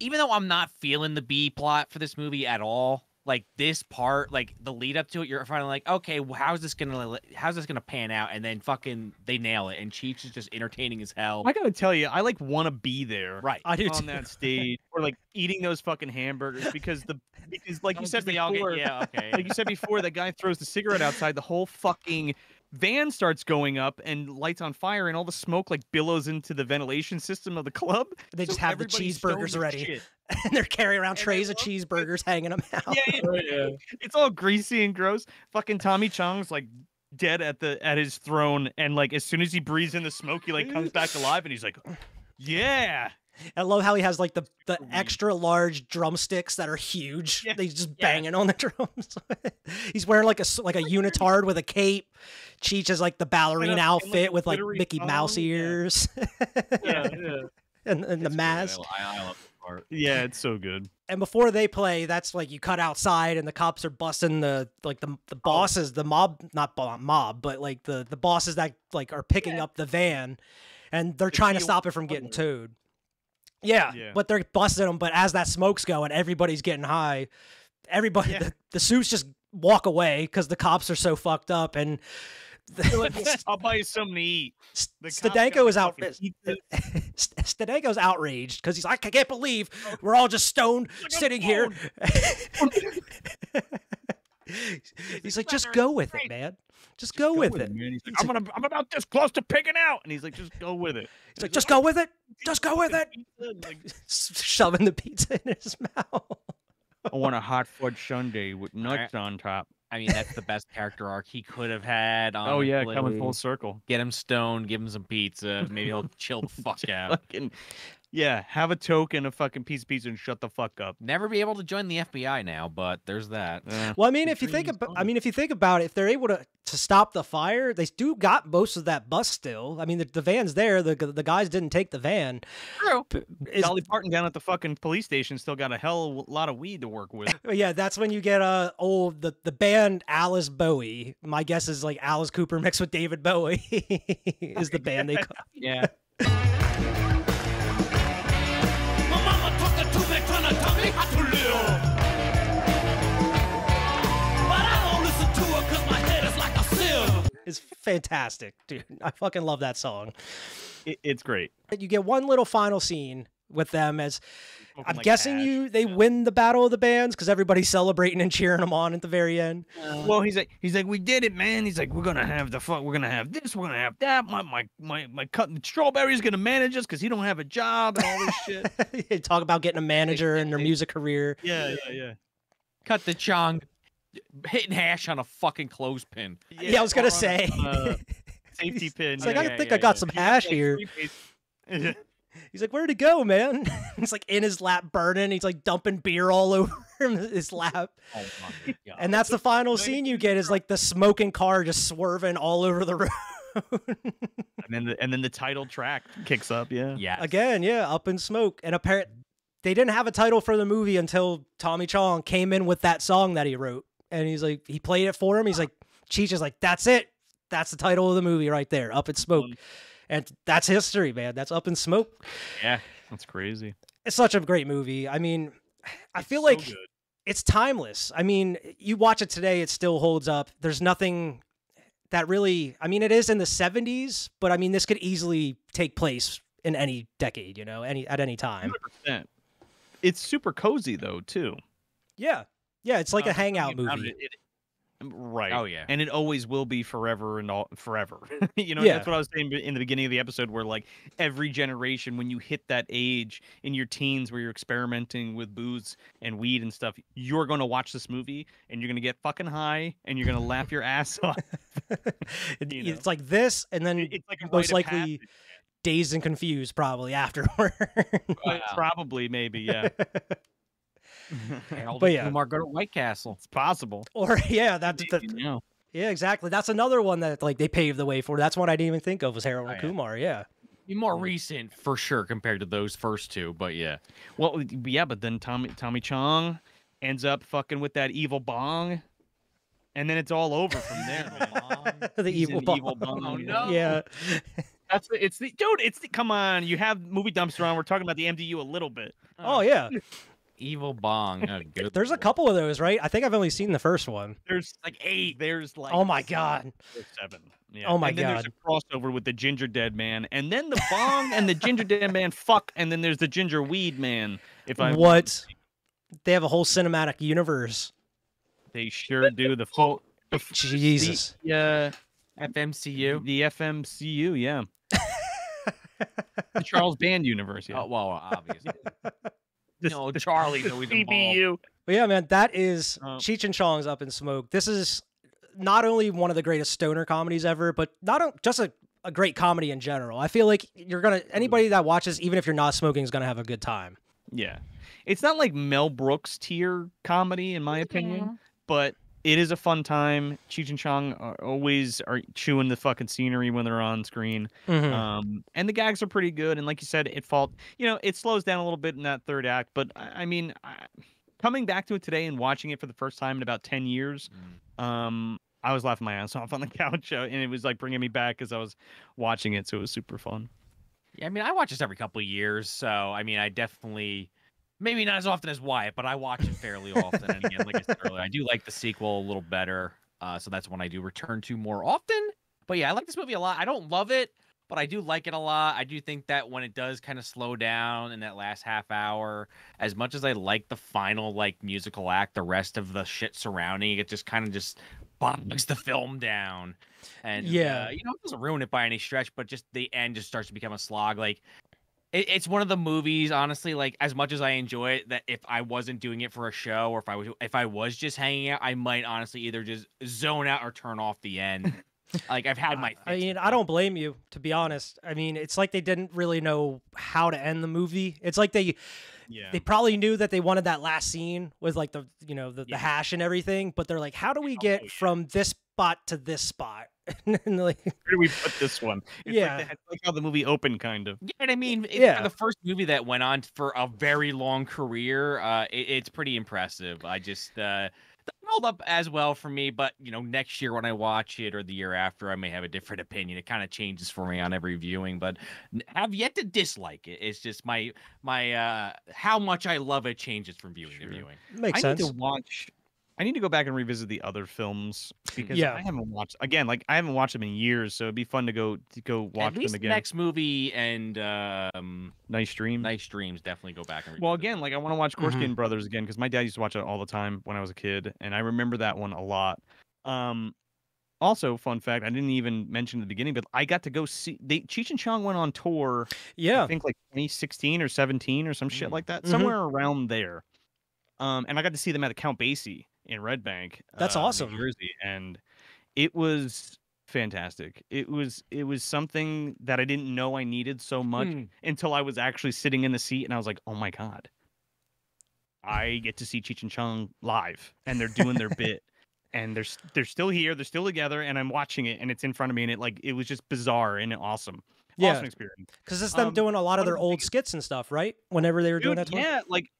even though I'm not feeling the B plot for this movie at all, like this part, like the lead up to it, you're finally like, okay, well, how's this gonna pan out? And then fucking they nail it, and Cheech is just entertaining as hell. I gotta tell you, I like want to be there, right? I do on that stage, or like eating those fucking hamburgers, because like you said before, like you said before, that guy throws the cigarette outside, the whole fucking van starts going up and lights on fire, and all the smoke like billows into the ventilation system of the club. They just have the cheeseburgers ready, and they're carrying around trays of cheeseburgers, hanging them out. Yeah. It's all greasy and gross. Fucking Tommy Chong's like dead at his throne, and like as soon as he breathes in the smoke, he like comes back alive, and he's like, yeah. I love how he has like the extra large drumsticks that are huge. Yeah. They just banging on the drums. He's wearing like a unitard with a cape. Cheech is like the ballerina outfit with like Mickey Mouse ears. Yeah. and the mask. I love the part. Yeah, it's so good. And before they play, that's like you cut outside and the cops are busting the bosses, the mob, not mob, but like the bosses that like are picking up the van, and they're trying to stop it from getting towed. Yeah, but they're busting them. But as that smoke's going, everybody's getting high. Everybody, the suits just walk away because the cops are so fucked up. And I'll buy you something to eat. Stedenko is out. Stedenko's outraged because he's like, I can't believe we're all just stoned sitting here. He's like, just go with it, man. Just go with it. He's like, I'm about this close to picking out, and he's like, just go with it. He's like, just go with it. Just go with it. Shoving the pizza in his mouth. I want a hot fudge sundae with nuts on top. I mean, that's the best character arc he could have had. Honestly. Oh yeah, coming full circle. Get him stoned, give him some pizza. Maybe he'll chill the fuck out. Yeah, have a token, a fucking piece of pizza, and shut the fuck up. Never be able to join the FBI now, but there's that. Well, I mean, if you think about it, if they're able to stop the fire, they do got most of that bus still. I mean, the van's there. The guys didn't take the van. True. Dolly Parton down at the fucking police station still got a hell of a lot of weed to work with. Yeah, that's when you get the band Alice Bowie. My guess is like Alice Cooper mixed with David Bowie is the band they call. Yeah. Is fantastic, dude. I fucking love that song. It's great. You get one little final scene with them as I'm guessing they win the battle of the bands because everybody's celebrating and cheering them on at the very end. Well, he's like, we did it, man. He's like, we're gonna have this, we're gonna have that. My cutting strawberry's gonna manage us because he don't have a job and all this shit. They talk about getting a manager in their music career. Yeah. Cut the Chong hitting hash on a fucking clothespin. Yeah, I was gonna say safety pin. It's like I think I got some hash here. He's like, where'd it go, man? He's like in his lap burning. He's like dumping beer all over his lap. Oh my God. And that's the final scene you get is like the smoking car just swerving all over the road. and then the title track kicks up. Yeah. Again, Up in Smoke. And apparently they didn't have a title for the movie until Tommy Chong came in with that song that he wrote. And he's like, he played it for him. He's like, Cheech is like, that's it. That's the title of the movie right there, Up in Smoke. And that's history, man. That's Up in Smoke. Yeah, that's crazy. It's such a great movie. I mean, I feel like it's timeless. I mean, you watch it today, it still holds up. There's nothing that really, I mean, it is in the 70s, but I mean, this could easily take place in any decade, at any time. 100%. It's super cozy, though, too. Yeah. Yeah, it's like a hangout movie. Right. Oh yeah. And it always will be forever and forever. That's what I was saying in the beginning of the episode where like every generation when you hit that age in your teens where you're experimenting with booze and weed and stuff, you're going to watch this movie and you're going to get fucking high and you're going to laugh your ass off. It's like this and then it's like most likely Dazed and Confused probably afterward. Wow. Probably maybe, yeah. But yeah, Kumar go to White Castle. It's possible. Or yeah, yeah, exactly. That's another one that like they paved the way for. That's one I didn't even think of was Harold and Kumar. Yeah, be more recent for sure compared to those first two. But yeah, well, yeah, but then Tommy Chong ends up fucking with that evil bong, and then it's all over from there. The evil bong. Oh no. Yeah. Come on, you have Movie Dumpster on. We're talking about the MDU a little bit. Oh yeah. Evil bong. Oh, there's a couple of those, right? I think I've only seen the first one. There's like 8. There's like oh my God. There's 7. Yeah. Oh my and then God. There's a crossover with the Ginger Dead Man, and then the bong and the Ginger Dead Man fuck, and then there's the Ginger Weed Man. What? They have a whole cinematic universe. They sure do. The full. Jesus. Yeah. FMCU. The FMCU. Yeah. The Charles Band universe. Yeah. Oh well, obviously. Charlie's always involved. But yeah, man, that is Cheech and Chong's Up in Smoke. This is not only one of the greatest stoner comedies ever, but just a great comedy in general. I feel like anybody that watches, even if you're not smoking, is gonna have a good time. Yeah, it's not like Mel Brooks tier comedy, in my opinion, but it is a fun time. Cheech and Chong always are chewing the fucking scenery when they're on screen. And the gags are pretty good. And like you said, it slows down a little bit in that third act. But I mean, coming back to it today and watching it for the first time in about 10 years, I was laughing my ass off on the couch, and it was like bringing me back as I was watching it. So it was super fun. Yeah, I mean, I watch this every couple of years. So, I mean, I definitely... Maybe not as often as Wyatt, but I watch it fairly often. And again, like I said earlier, I do like the sequel a little better. So that's one I do return to more often. But yeah, I like this movie a lot. I don't love it, but I do like it a lot. I do think that when it does kind of slow down in that last half hour, as much as I like the final like musical act, the rest of the shit surrounding it just kind of just bogs the film down. And it doesn't ruin it by any stretch, but just the end just starts to become a slog. Like, it's one of the movies, honestly, like as much as I enjoy it, that if I wasn't doing it for a show or if I was just hanging out, I might honestly either just zone out or turn off the end. Like I've had my I mean, I don't blame you, to be honest. I mean, it's like they didn't really know how to end the movie. It's like they probably knew that they wanted that last scene with like the hash and everything, but they're like, how do we get from this spot to this spot? And like, where do we put this one? It's like how the movie opened, kind of. Yeah, and I mean, for the first movie that went on for a very long career, it's pretty impressive. I just doesn't hold up as well for me, but next year when I watch it or the year after, I may have a different opinion. It kind of changes for me on every viewing, but have yet to dislike it. It's just my how much I love it changes from viewing to viewing. Makes sense. I need to go back and revisit the other films because I haven't watched I haven't watched them in years, so it'd be fun to go watch them again. Next movie and Nice Dreams. Nice Dreams, definitely go back and revisit. Well, again, like I want to watch Korskin Brothers again because my dad used to watch it all the time when I was a kid, and I remember that one a lot. Also, fun fact, I didn't even mention at the beginning, but I got to go see Cheech and Chong went on tour. Yeah, I think like 2016 or 17 or some shit like that, somewhere around there. And I got to see them at the Count Basie in Red Bank. That's awesome. New Jersey, and it was fantastic. It was something that I didn't know I needed so much until I was actually sitting in the seat, and I was like, oh my god, I get to see Cheech and Chong live, and they're doing their bit, and they're still here, they're still together, and I'm watching it, and it's in front of me, and it was just bizarre and awesome. Awesome experience. Because it's them doing a lot of their old skits and stuff, right? Whenever they were doing that. Yeah, like.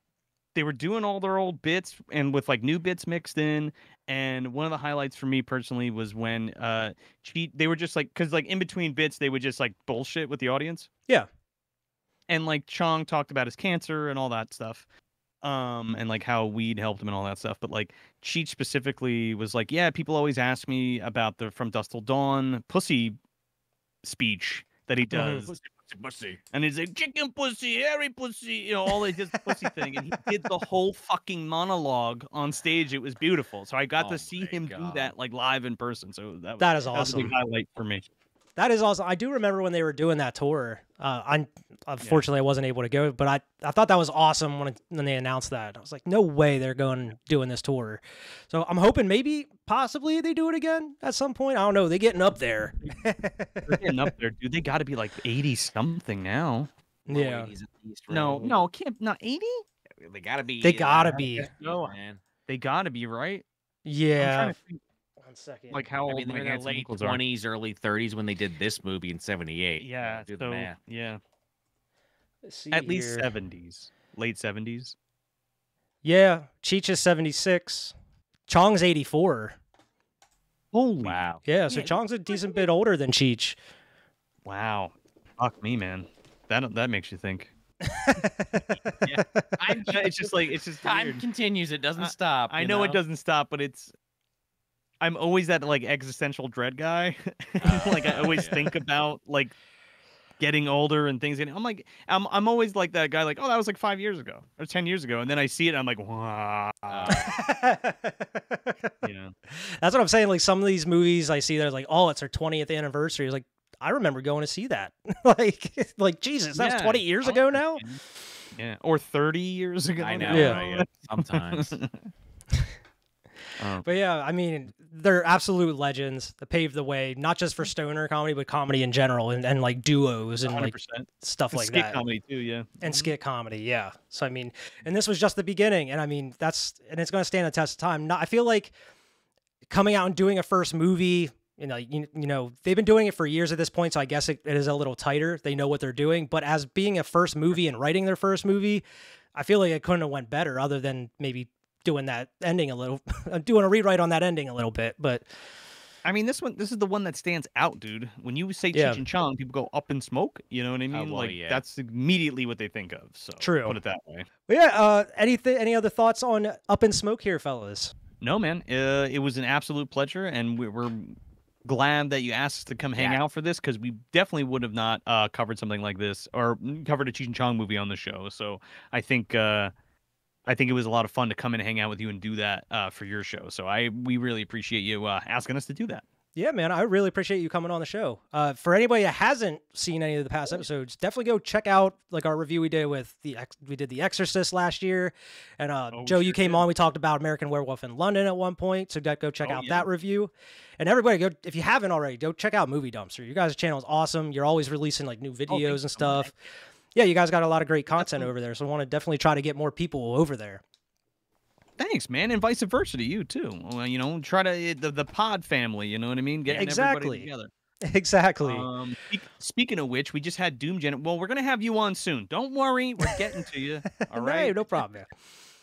They were doing all their old bits and with like new bits mixed in. And one of the highlights for me personally was when they were just like, because like in between bits, they would just like bullshit with the audience. Yeah. And like Chong talked about his cancer and all that stuff. And like how weed helped him and all that stuff. But like Cheech specifically was like, yeah, people always ask me about the From Dusk Till Dawn pussy speech that he does. Pussy. And he's like, chicken pussy, hairy pussy, all they did pussy thing. And he did the whole fucking monologue on stage. It was beautiful. So I got to see him do that like live in person. So that is awesome. That was a big highlight for me. That is awesome. I do remember when they were doing that tour. Unfortunately, I wasn't able to go, but I thought that was awesome when they announced that. I was like, no way they're doing this tour. So I'm hoping possibly they do it again at some point. I don't know. They're getting up there. They're getting up there, dude. They got to be like 80 something now. Yeah. 80s at least, right? No, can't not 80. They got to be. They got to be. No, man. They got to be, right? Yeah. I'm trying to think. Second. Like how old they were in their late 20s, early 30s when they did this movie in 78. Yeah, do the math. Yeah. Let's see At least 70s, late 70s. Yeah, Cheech is 76. Chong's 84. Holy wow. Yeah, so Chong's a decent bit older than Cheech. Wow. Fuck me, man. That makes you think. Yeah. It's just time weird. Continues. It doesn't stop. I know it doesn't stop, but I'm always that like existential dread guy. Like I always think about like getting older and things. And I'm always like that guy. Like, oh, that was like 5 years ago or 10 years ago, and then I see it, and I'm like, wow. Yeah, that's what I'm saying. Like some of these movies I see, there's like, oh, it's our 20th anniversary. It's like I remember going to see that. like Jesus, that was 20 years ago now. Yeah, or 30 years ago. I know. Yeah. Right? Sometimes. But yeah, I mean, they're absolute legends that paved the way, not just for stoner comedy, but comedy in general, and like duos and 100%. Like stuff like skit that. Comedy too, yeah. And skit comedy, yeah. So I mean, and this was just the beginning, and I mean, it's going to stand the test of time. I feel like coming out and doing a first movie, you know, they've been doing it for years at this point, so I guess it is a little tighter. They know what they're doing, but as being a first movie and writing their first movie, I feel like it couldn't have went better other than maybe doing that ending a little, doing a rewrite on that ending a little bit. But I mean, this is the one that stands out, dude. When you say Cheech and Chong, people go Up in Smoke. You know what I mean? That's immediately what they think of. So true. Put it that way. But yeah. Any other thoughts on Up in Smoke here, fellas? No, man. It was an absolute pleasure, and we're glad that you asked us to come hang out for this, because we definitely would have not covered something like this or covered a Cheech and Chong movie on the show. So I think it was a lot of fun to come and hang out with you and do that for your show. So we really appreciate you asking us to do that. Yeah, man, I really appreciate you coming on the show. For anybody that hasn't seen any of the past episodes, definitely go check out like our review we did with we did The Exorcist last year, and Joe, you came on. We talked about American Werewolf in London at one point, so go check out that review. And everybody, go if you haven't already, go check out Movie Dumpster. You guys' channel is awesome. You're always releasing like new videos and stuff. Yeah, you guys got a lot of great content over there, so I want to definitely try to get more people over there. Thanks, man, and vice versa to you too. Well, you know, try to the pod family. You know what I mean? Getting everybody together. Exactly. Speaking of which, we just had Doom Gen. Well, we're gonna have you on soon. Don't worry, we're getting to you. All right, no problem. Man.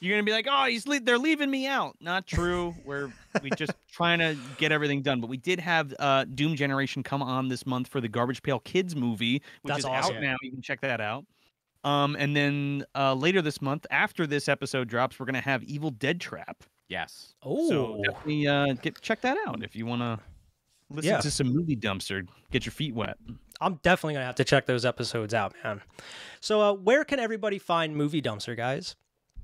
You're gonna be like, oh, they're leaving me out. Not true. We just trying to get everything done. But we did have Doom Generation come on this month for the Garbage Pail Kids movie, which is awesome. Out now. You can check that out. And then later this month, after this episode drops, we're gonna have Evil Dead Trap. Yes. Oh, so definitely check that out if you want to listen to some Movie Dumpster. Get your feet wet. I'm definitely gonna have to check those episodes out, man. So where can everybody find Movie Dumpster, guys?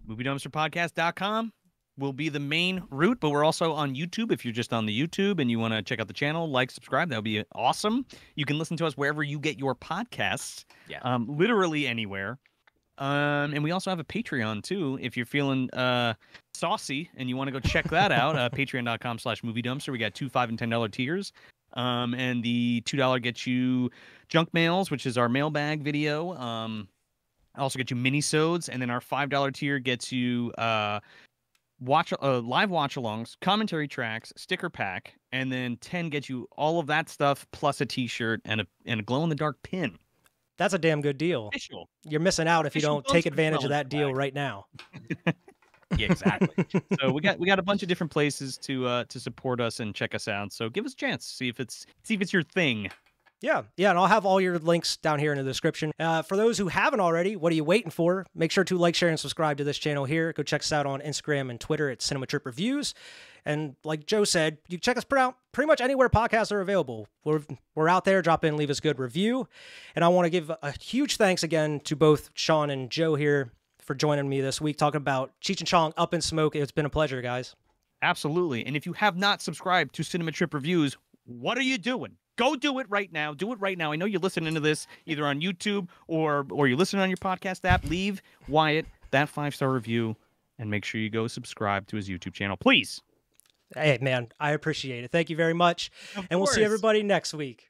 MovieDumpsterPodcast.com will be the main route, but we're also on YouTube. If you're just on the YouTube and you want to check out the channel, like, subscribe, that would be awesome. You can listen to us wherever you get your podcasts, literally anywhere. And we also have a Patreon too. If you're feeling saucy and you want to go check that out, patreon.com/MovieDumpster. We got $2, $5, and $10 tiers. And the $2 gets you junk mails, which is our mailbag video. Also get you mini-sodes, and then our $5 tier gets you live watch-alongs, commentary tracks, sticker pack, and then 10 gets you all of that stuff plus a T-shirt and a glow-in-the-dark pin. That's a damn good deal. Official. You're missing out if you don't take advantage of that deal right now. Yeah, exactly. So we got a bunch of different places to support us and check us out. So give us a chance, see if it's your thing. Yeah, and I'll have all your links down here in the description. For those who haven't already, what are you waiting for? Make sure to like, share, and subscribe to this channel here. Go check us out on Instagram and Twitter at Cinema Trip Reviews. And like Joe said, you can check us out pretty much anywhere podcasts are available. We're out there. Drop in, leave us a good review. And I want to give a huge thanks again to both Sean and Joe here for joining me this week, talking about Cheech and Chong Up in Smoke. It's been a pleasure, guys. Absolutely. And if you have not subscribed to Cinema Trip Reviews, what are you doing? Go do it right now. Do it right now. I know you're listening to this either on YouTube or you're listening on your podcast app. Leave Wyatt that 5-star review and make sure you go subscribe to his YouTube channel, please. Hey, man, I appreciate it. Thank you very much. And we'll see everybody next week.